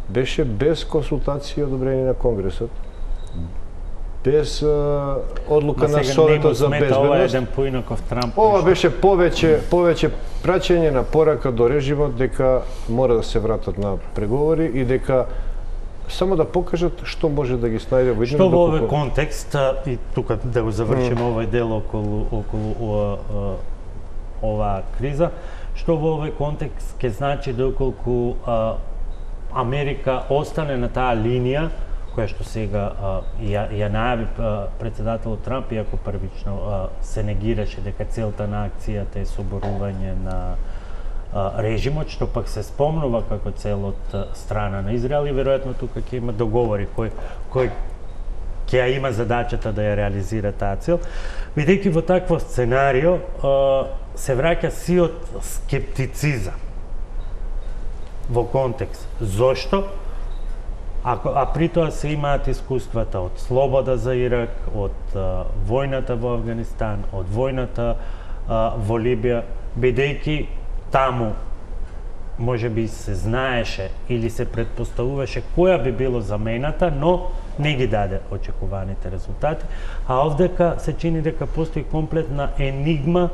беше без консултации и одобрение на Конгресот, без одлука на Советот за безбедност. Ова беше повеќе праќање на порака до режимот дека мора да се вратат на преговори и дека само да покажат што може да ги снајде во Што во овој контекст, и тука да го завршиме овој дел околу оваа криза, што во овој контекст ќе значи доколку Америка остане на таа линија која што сега ја најави претседателот Трамп, иако првично се негираше дека целта на акцијата е соборување на режимот, што пак се спомнува како цел од страна на Израел и веројатно тука ќе има договори кој ќе ја има задачата да ја реализира таа цел. Бидејќи во такво сценарио се враќа сиот скептицизам во контекст. Зошто? А при тоа се имаат искуствата од слобода за Ирак, од војната во Афганистан, од војната во Либија, бидејќи таму може би се знаеше или се предпоставуваше која би било замената, но не ги даде очекуваните резултати. А овдека се чини дека постои комплетна енигма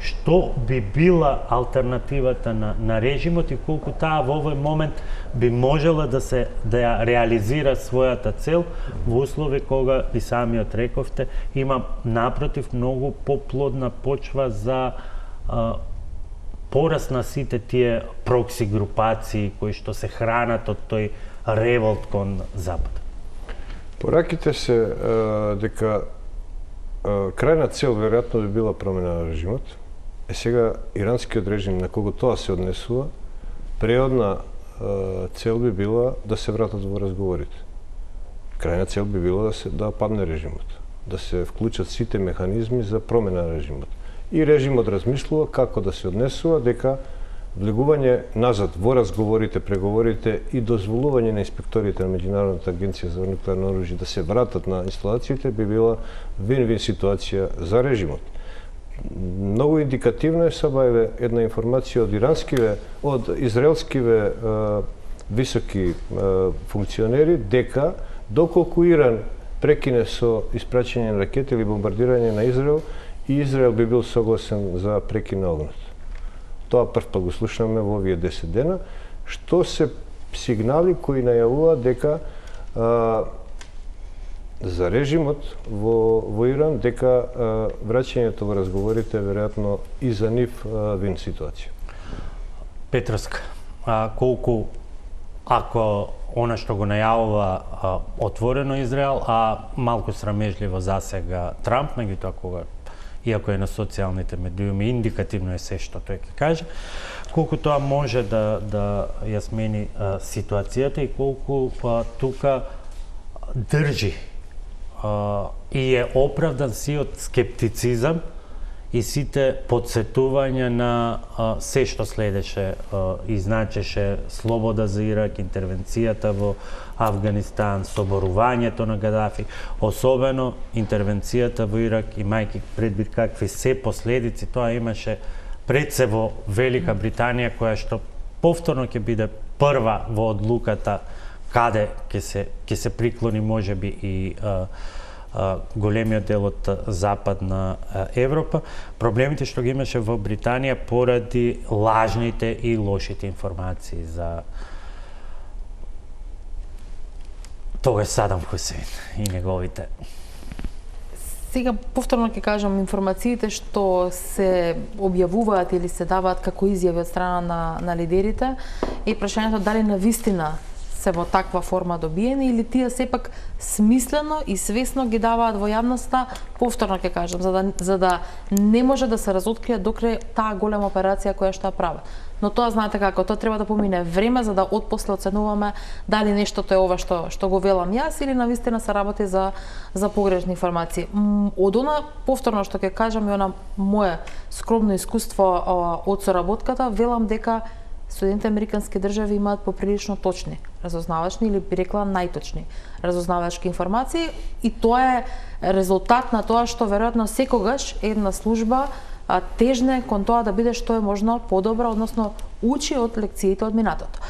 што би била алтернативата на режимот и колку таа во овој момент би можела да ја реализира својата цел во услови кога и самиот рековте има напротив многу поплодна почва за пораст на сите тие прокси групации кои што се хранат од тој револт кон Запад. Пораките се дека крајна цел веројатно би била промена на режимот. Сега иранскиот режим на кого тоа се однесува, преодна цел би била да се вратат во разговорите. Крајна цел би била да падне режимот. да се вклучат сите механизми за промена на режимот. И режимот размислува како да се однесува дека влегување назад во разговорите, преговорите и дозволување на инспекторите на Меѓународната агенција за нуклеарно оружје да се вратат на инсталациите би била вин-вин ситуација за режимот. Многу индикативно е сабајве една информација од израелскиве високи функционери дека доколку Иран прекине со испраќање на ракети или бомбардирање на Израел, и Израел би бил согласен за прекин на огнот. Тоа прв пат го слушнаме во овие 10 дена, што се сигнали кои најавуваат дека за режимот во Иран дека враќањето во разговорите е веројатно и за нив вин ситуација. Петровска, колку ако она што го најавува отворено Израел, а малку срамежливо засега Трамп, меѓутоа кога иако е на социјалните медиуми, индикативно е се што тој ќе каже, колку тоа може да ја смени ситуацијата и колку тука држи и е оправдан сиот скептицизам и сите подсетувања на се што следеше и значеше слобода за Ирак, интервенцијата во Авганистан, соборувањето на Гадафи, особено интервенцијата во Ирак, имајќи предвид какви се последици тоа имаше пред се во Велика Британија, која што повторно ќе биде прва во одлуката каде ќе се приклони можеби и големиот дел од Западна Европа, проблемите што ги имаше во Британија поради лажните и лошите информации за тогаш Садам Хусейн и неговите. Сега повторно ќе кажам, информациите што се објавуваат или се даваат како изјави од страна на лидерите и прашањето дали навистина се во таква форма добиени или тие сепак смислено и свесно ги даваат во јавноста, повторно ќе кажам, за да не може да се разоткрие докрај таа голема операција која што ја прават. Но тоа знаете како, тоа треба да помине време за да отпосле оценуваме дали нештото е ова што го велам јас или навистина се работи за погрешни информации. Од она повторно што ќе кажам и она мое скромно искуство од соработката, велам дека Соединените американски држави имаат поприлично точни разузнавачни или би рекла најточни разузнавачки информации и тоа е резултат на тоа што веројатно секогаш една служба тежне кон тоа да биде што е можно подобра, односно учи од лекциите од минатото.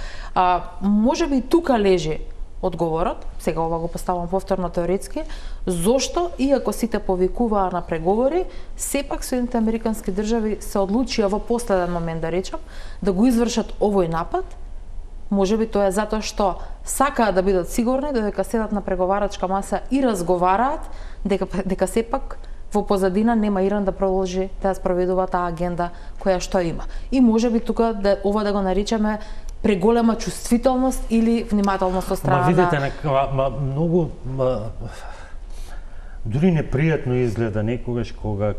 Може би тука лежи одговорот, сега ова го поставам повторно теоретски, зошто, иако сите повикуваа на преговори, сепак Соединените американски држави се одлучија во последен момент, да речам, да го извршат овој напад. Може би тоа е затоа што сакаат да бидат сигурни дека седат на преговарачка маса и разговараат, дека сепак во позадина нема Иран да продолжи да спроведува таа агенда која што има. И може би тука ова да го наричаме преголема чувствителност или внимателност од страна. Видите, многу дури непријатно изгледа некогаш кога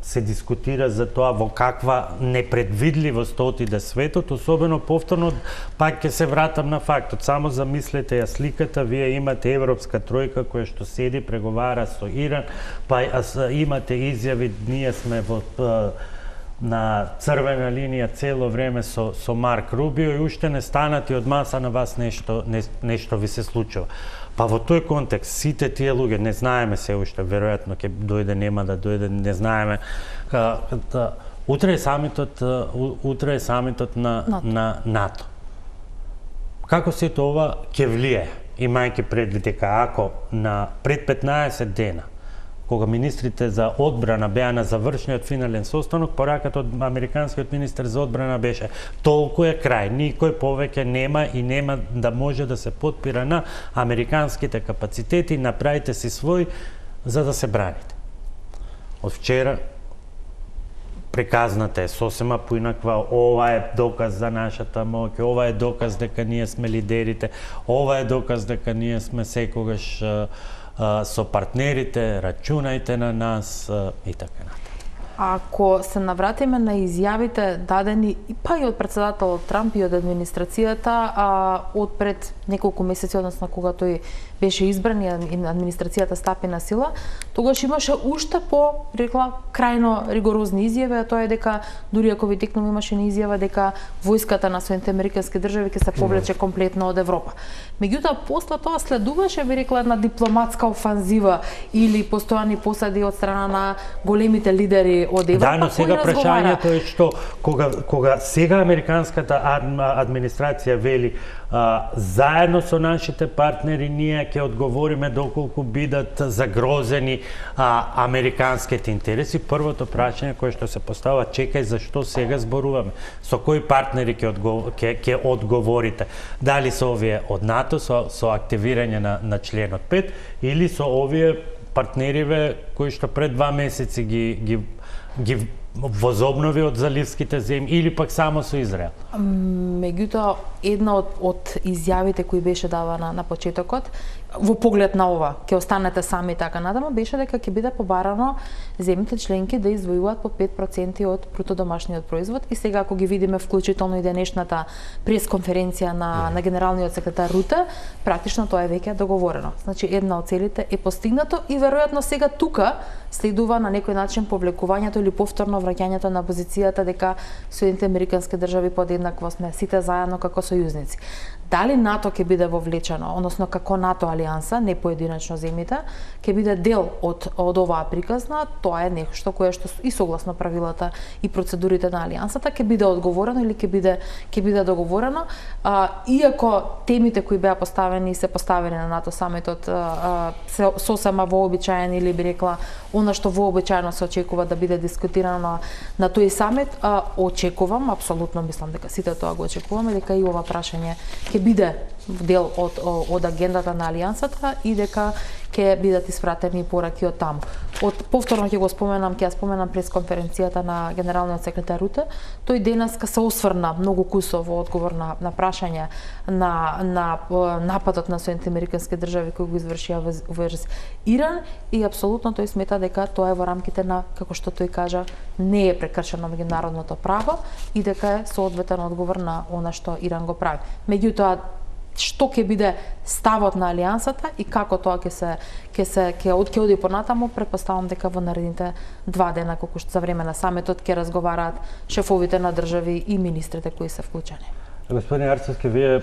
се дискутира за тоа во каква непредвидливост отиде светот, особено повторно, пак ќе се вратам на фактот. Само замислете ја сликата, вие имате европска тројка која што седи, преговара со Иран, па имате изјави, ние сме во на црвена линија цело време со Марк Рубио и уште не станати од маса на вас нешто ви се случува. Па во тој контекст сите тие луѓе не знаеме се уште, веројатно ќе дојде, нема да дојде, не знаеме. Утре е самитот на НАТО. Како сето ова ќе влие, имајќи предвид дека ако пред 15 дена кога министрите за одбрана беа на завршниот финален состанок, пораката од американскиот министер за одбрана беше толку е крај, никој повеќе нема и нема да може да се потпира на американските капацитети, направите си свој за да се браните. Од вчера приказната е сосема поинаква, ова е доказ за нашата моќ, ова е доказ дека ние сме лидерите, ова е доказ дека ние сме секогаш со партнерите, рачунајте на нас и така натаму. ако се навратиме на изјавите дадени па и од претседателот Трамп и од администрацијата од пред неколку месеци, односно кога тој беше избран и администрацијата стапи на сила, тогаш имаше уште рекла, крајно ригорозни изјави, а тоа е дека дури ако ви текнува имаше ни изјава дека војската на Соединетите американски држави ќе се повлече комплетно од Европа. Меѓутоа, после тоа следуваше, би рекла, една дипломатска офанзива или постојани посади од страна на големите лидери од Европа. Да, но сега прашањето е што кога сега американската администрација вели заедно со нашите партнери ние ќе одговориме доколку бидат загрозени американските интереси, првото прашање кое што се постава, чекај, зашто сега зборуваме? Со кои партнери ќе одговорите? Дали со овие од НАТО, со активирање на членот 5, или со овие партнериве кои што пред 2 месеци ги возобнови од заливските земји, или пак само со Израел? Меѓутоа, една од изјавите кои беше давана на почетокот, во поглед на ова, ќе останете сами така натаму, беше дека ќе биде побарано земјите членки да издвојуваат по 5% од брутодомашниот производ. И сега, ако ги видиме вклучително и денешната пресконференција на генералниот секретар Руте, практично тоа е веќе договорено. Значи, една од целите е постигнато и веројатно сега тука следува на некој начин повлекувањето или повторно враќањето на позицијата дека Соединетите американски држави подеднакво сме сите заедно како сојузници. Дали НАТО ќе биде вовлечено, односно како НАТО алијанса, не поединечно земјите, ќе биде дел од оваа приказна, тоа е нешто кое што и согласно правилата и процедурите на алијансата ќе биде одговорено или ќе биде договорено. Иако темите кои беа поставени се поставени на НАТО самитот сосема вообичаен или би рекла она што вообичаено се очекува да биде дискутирано на тој самит, очекувам, апсолутно мислам дека сите тоа го очекуваме, дека и ова прашање ќе биде дел од агендата на алијансата и дека ќе бидат испратени пораки од таму. Повторно ќе ја споменам пресконференцијата на генералниот секретар Руте. Тој денеска се осврна многу кусов во одговор на прашање на нападот на Соединетите американски држави кој го извршија врз Иран и апсолутно тој смета дека тоа е во рамките на, како што тој кажа, не е прекршено меѓународното право и дека е соодветен одговор на она што Иран го прави. Меѓутоа, што ќе биде ставот на алијансата и како тоа ќе оди понатаму, претпоставам дека во наредните 2 дена, колку што за време на самитот, ќе разговараат шефовите на држави и министрите кои се вклучени. Господин Арцовски, вие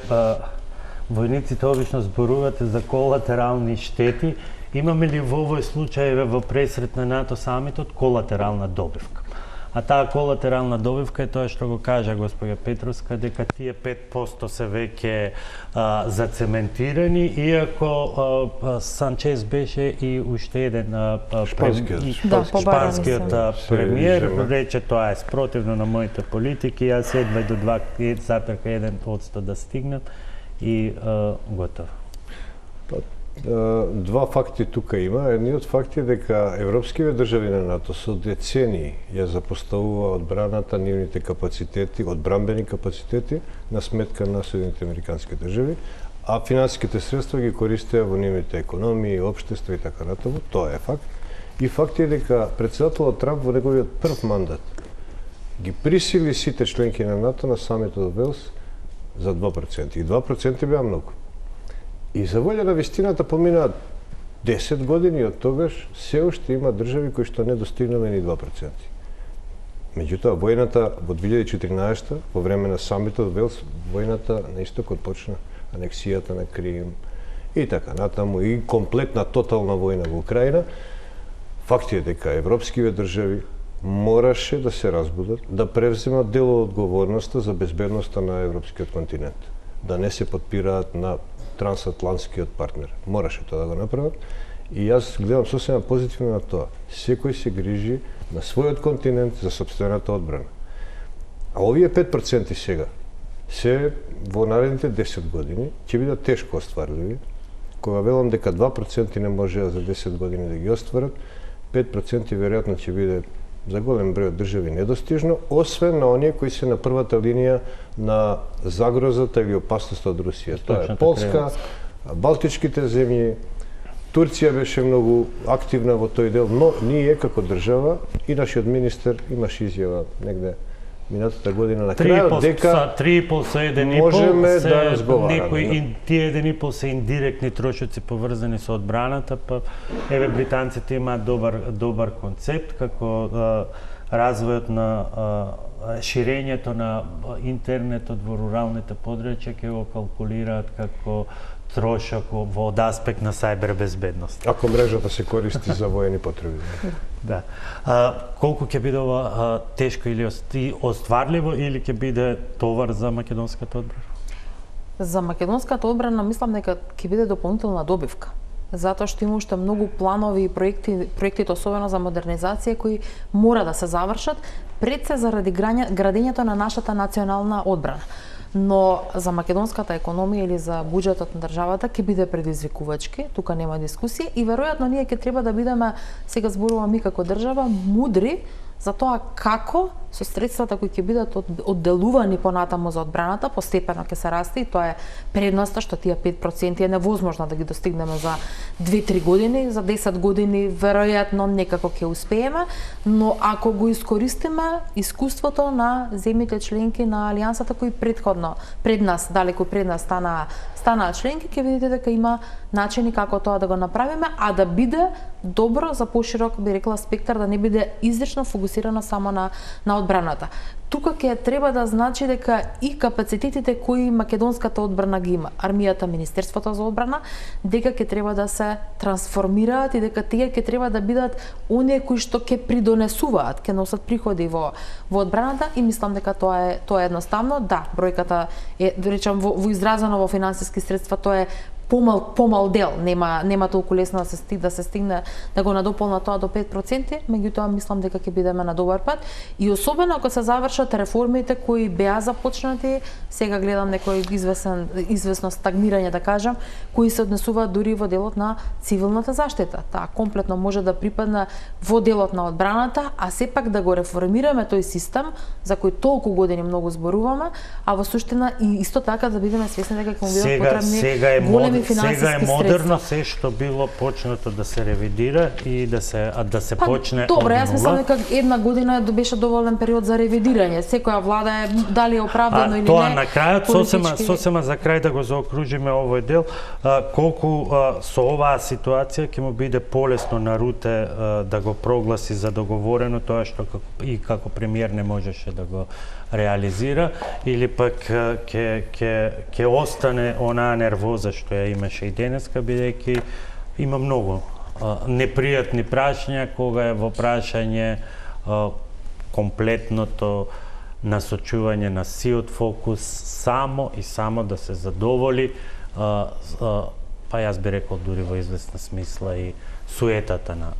војниците обично зборувате за колатерални штети. Имаме ли во овој случај во пресрет на НАТО самитот колатерална добивка? А таа колатерална добивка е тоа што го кажа госпоѓа Петровска, дека тие 5% се веќе зацементирани, иако Санчез беше и уште еден шпанскиот премиер, рече тоа е спротивно на моите политики, јас едва до 2,1% да стигнат и готово. Два факти тука има. Едниот факт е дека европските држави на НАТО со децении ја запоставува одбраната, нивните капацитети, одбранбени капацитети на сметка на Соединетите американски држави, а финансиските средства ги користеа во нивните економии, општества и така натаму. Тоа е факт. И факт е дека претседателот Трамп во неговиот прв мандат ги присили сите членки на НАТО на самитот во Велс за 2%. И 2% беа многу. И за волја на вистината поминаа 10 години од тогаш, се уште има држави кои што не достигнале ни 2%. Меѓутоа, војната во 2014 во време на самитот Велс, војната на истокот почна, анексијата на Крим и така натаму, и комплетна тотална војна во Украина. Факт е дека европските држави мораше да се разбудат, да превземат дел од одговорноста за безбедноста на европскиот континент, да не се подпираат на трансатлантскиот партнер. Мораше тоа да го направат. И јас гледам сосема позитивно на тоа. Секој се грижи на својот континент за сопствената одбрана. А овие 5% сега, се во наредните 10 години, ќе бидат тешко остварливи. Кога велам дека 2% не може за 10 години да ги остварат, 5% веројатно ќе биде за голем број од држави недостижно, освен на оние кои се на првата линија на загрозата или опасноста од Русија. Тоа е Полска, Балтичките земји, Турција беше многу активна во тој дел, но ние како држава и нашиот министер имаше изјава негде минатата година на крајот дека 3,5 со 1,5 можеме да разговараме. Тие 1,5 се индиректни трошоци поврзани со одбраната, па еве британците имаат добар концепт како развојот на ширењето на интернетот во руралните подрачја ќе го калкулираат како трошок во аспект на сајбер безбедност. Ако мрежата се користи за воени потреби. Да. Колку ќе биде ова тешко или остварливо или ќе биде товар за македонската одбрана? За македонската одбрана мислам дека ќе биде дополнителна добивка. Затоа што има уште многу планови и проектите особено за модернизација кои мора да се завршат пред се заради градењето на нашата национална одбрана. Но за македонската економија или за буџетот на државата ќе биде предизвикувачки, тука нема дискусија и веројатно ние ќе треба да бидеме, сега зборувам ми како држава, мудри за тоа како со средствата кои ќе бидат одделувани понатаму за одбраната, постепено ќе се расте и тоа е предноста што тие 5% е невозможно да ги достигнеме за 2-3 години, за 10 години веројатно некако ќе успееме, но ако го искористиме искуството на земјите членки на алијансата кои далеку пред нас станаа членки, ќе видите дека има начини како тоа да го направиме, а да биде добро за поширок, би рекла, спектар, да не биде изрично фокусирано само на одбраната. Тука ќе треба да значи дека и капацитетите кои македонската одбрана ги има, армијата, Министерството за одбрана, дека ќе треба да се трансформираат и дека тие ќе треба да бидат оние кои што ќе придонесуваат, ќе носат приходи во одбраната и мислам дека тоа е едноставно. Да, бројката е, да речам, во изразено во финансиски средства, тоа е помал дел, нема толку лесно да се стигне да го надополна тоа до 5%, меѓутоа мислам дека ќе бидеме на добар пат и особено ако се завршат реформите кои беа започнати, сега гледам некој извесно стагнирање да кажам, кои се однесуваат дури во делот на цивилната заштита. Таа комплетно може да припадне во делот на одбраната, а сепак да го реформираме тој систем за кој толку години многу зборуваме, а во суштина и исто така да бидеме свесни дека ќе му бидат потребни големи финансиски сега е модерно се што било почнато да се ревидира и да се почне. Добро, јас мислам дека една година беше доволен период за ревидирање. Секоја влада е дали е оправдано или тоа не. Тоа на крајот сосема за крај да го заокружиме овој дел, колку со оваа ситуација ќе му биде полесно на Руте да го прогласи за договорено тоа што како премиер не можеше да го реализира, или пак ќе остане онаа нервоза што ја имаше и денеска, бидејќи има многу непријатни прашања кога е во прашање комплетното насочување на сиот фокус само и само да се задоволи, па јас би рекол дури во известна смисла и суетата на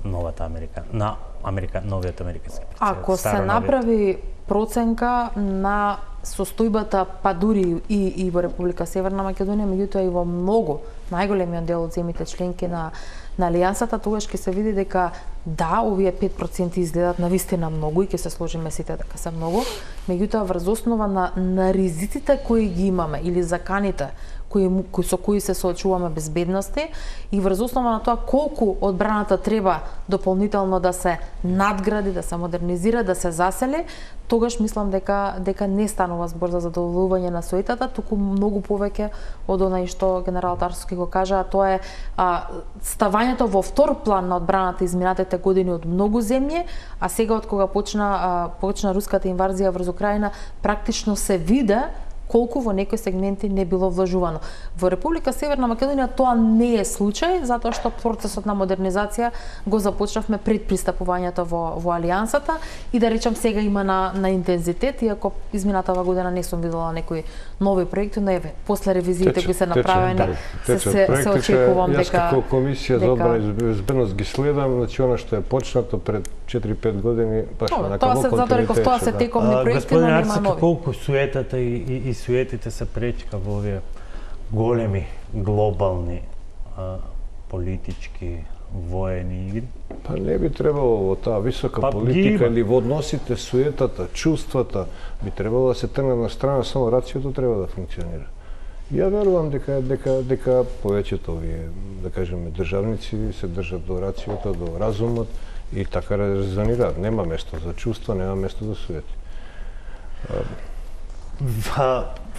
новиот американски претседател. Ако се направи проценка на состојбата па дури и во Република Северна Македонија, меѓутоа и во многу најголемиот дел од земјите членки на алијансата, тогаш ќе се види дека да, овие 5% изгледат навистина многу и ќе се сложиме сите дека се многу, меѓутоа врз основа на ризиците кои ги имаме или заканите со кои се соочуваме безбедности и врз основа на тоа колку одбраната треба дополнително да се надгради, да се модернизира, да се засели, тогаш мислам дека не станува збор за задоволување на соетата, туку многу повеќе од онај што генерал Тарсовски го кажа, а тоа е ставањето во втор план на одбраната изминатите години од многу земји, а сега од кога почна руската инвазија врз Украина, практично се виде колку во некои сегменти не било вложувано. Во Република Северна Македонија тоа не е случај, затоа што процесот на модернизација го започнавме пред пристапувањето во алијансата и да речам сега има на интензитет, иако изминатава година не сум видела некои нови проекти, но еве, после ревизиите кои се направени, се очекувам дека... Јас како Комисија за одбрана и безбедност ги следам, значи она што е почнато пред 4-5 години, баш на како континуитет. Затоа реков, тоа се тековни проекти, но нема нови. Колку суетата и суетите се пречка во овие големи глобални политички воени игри? Па не би требало во таа висока политика или во односите, суетата, чувствата, би требало да се тргне на страна, само рацијото треба да функционира. Ја верувам дека повеќето овие, да кажеме, државници се држат до рациото, до разумот и така резонираат. Нема место за чувства, нема место за суети.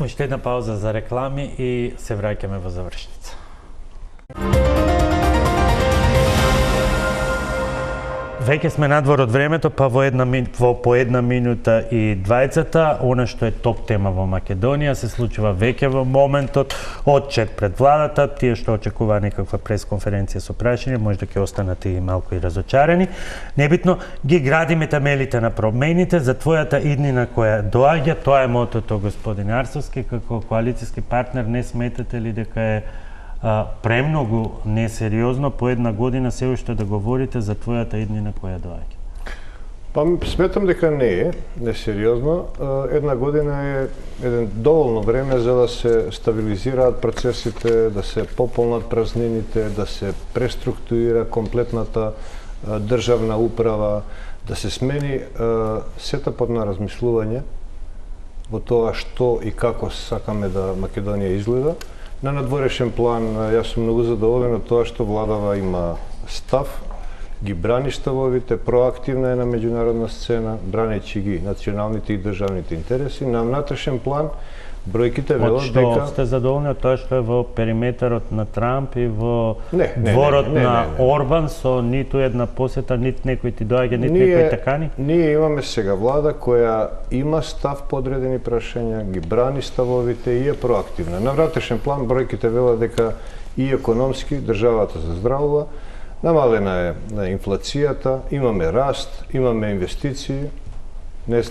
Уште една пауза за реклами и се враќаме во завршница. Веќе сме надвор од времето, па во по една минута и 20, она што е топ тема во Македонија се случува веќе во моментот, отчет пред владата, тие што очекува некаква пресконференција со прашање, може да ќе останат и малку и разочарени. Небитно, ги градиме темелите на промените за твојата иднина која доаѓа, тоа е мотото господин Арсовски, како коалициски партнер не сметате ли дека е премногу несериозно по една година се уште да говорите за твојата иднина која доаѓа? Па сметам дека не е несериозно. Една година е еден доволно време за да се стабилизираат процесите, да се пополнат празнините, да се преструктурира комплетната државна управа, да се смени сетапот на размислување во тоа што и како сакаме да Македонија изгледа. На надворешен план, јас сум многу задоволен од тоа што владава има став, ги брани ставовите, проактивна е на меѓународна сцена, бранејќи ги националните и државните интереси. На внатрешен план, бројките велат дека... Од што сте задоволни од тоа што е во периметарот на Трамп и во дворот на Орбан со ниту една посета, нит некој ти доаѓа, нит некој такани? Ние имаме сега влада која има став по одредени прашања, ги брани ставовите и е проактивна. На внатрешен план бројките велат дека и економски државата се здравува, намалена е на инфлацијата, имаме раст, имаме инвестиции. Не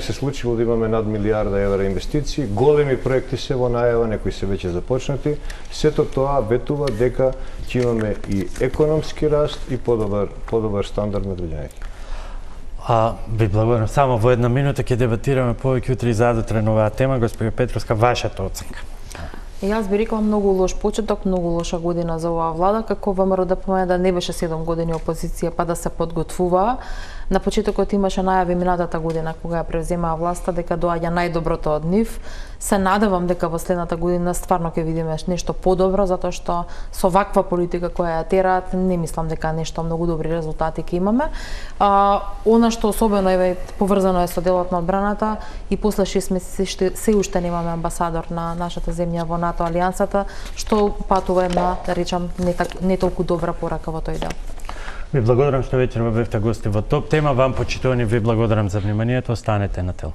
се случило да имаме над милијарда евра инвестиции, големи проекти се во најава, некои се веќе започнати. Сето тоа ветува дека ќе имаме и економски раст и подобар стандард на граѓаните. Ви благодарам. Само во една минута ќе дебатираме повеќе утре и задутре на оваа тема. Господи Петровска, вашата оценка? Јас би рекла многу лош почеток, многу лоша година за оваа влада, како ВМРО да помene да не беше 7 години опозиција, па да се подготвува. На почетокот имаше најави минатата година кога ја превземаа власта дека доаѓа најдоброто од нив. Се надевам дека во следната година стварно ќе видиме нешто подобро, затоа што со ваква политика која ја тераат, не мислам дека нешто многу добри резултати ќе имаме. Она што особено е поврзано е со делот на одбраната и после 6 месеци се уште немаме амбасадор на нашата земја во НАТО алијансата, што патува една, да речам, не толку добра порака во тој дел. Ви благодарам што вечерва бевте гости во Топ тема. Вам, почитувани, ви благодарам за вниманието. Останете на тел.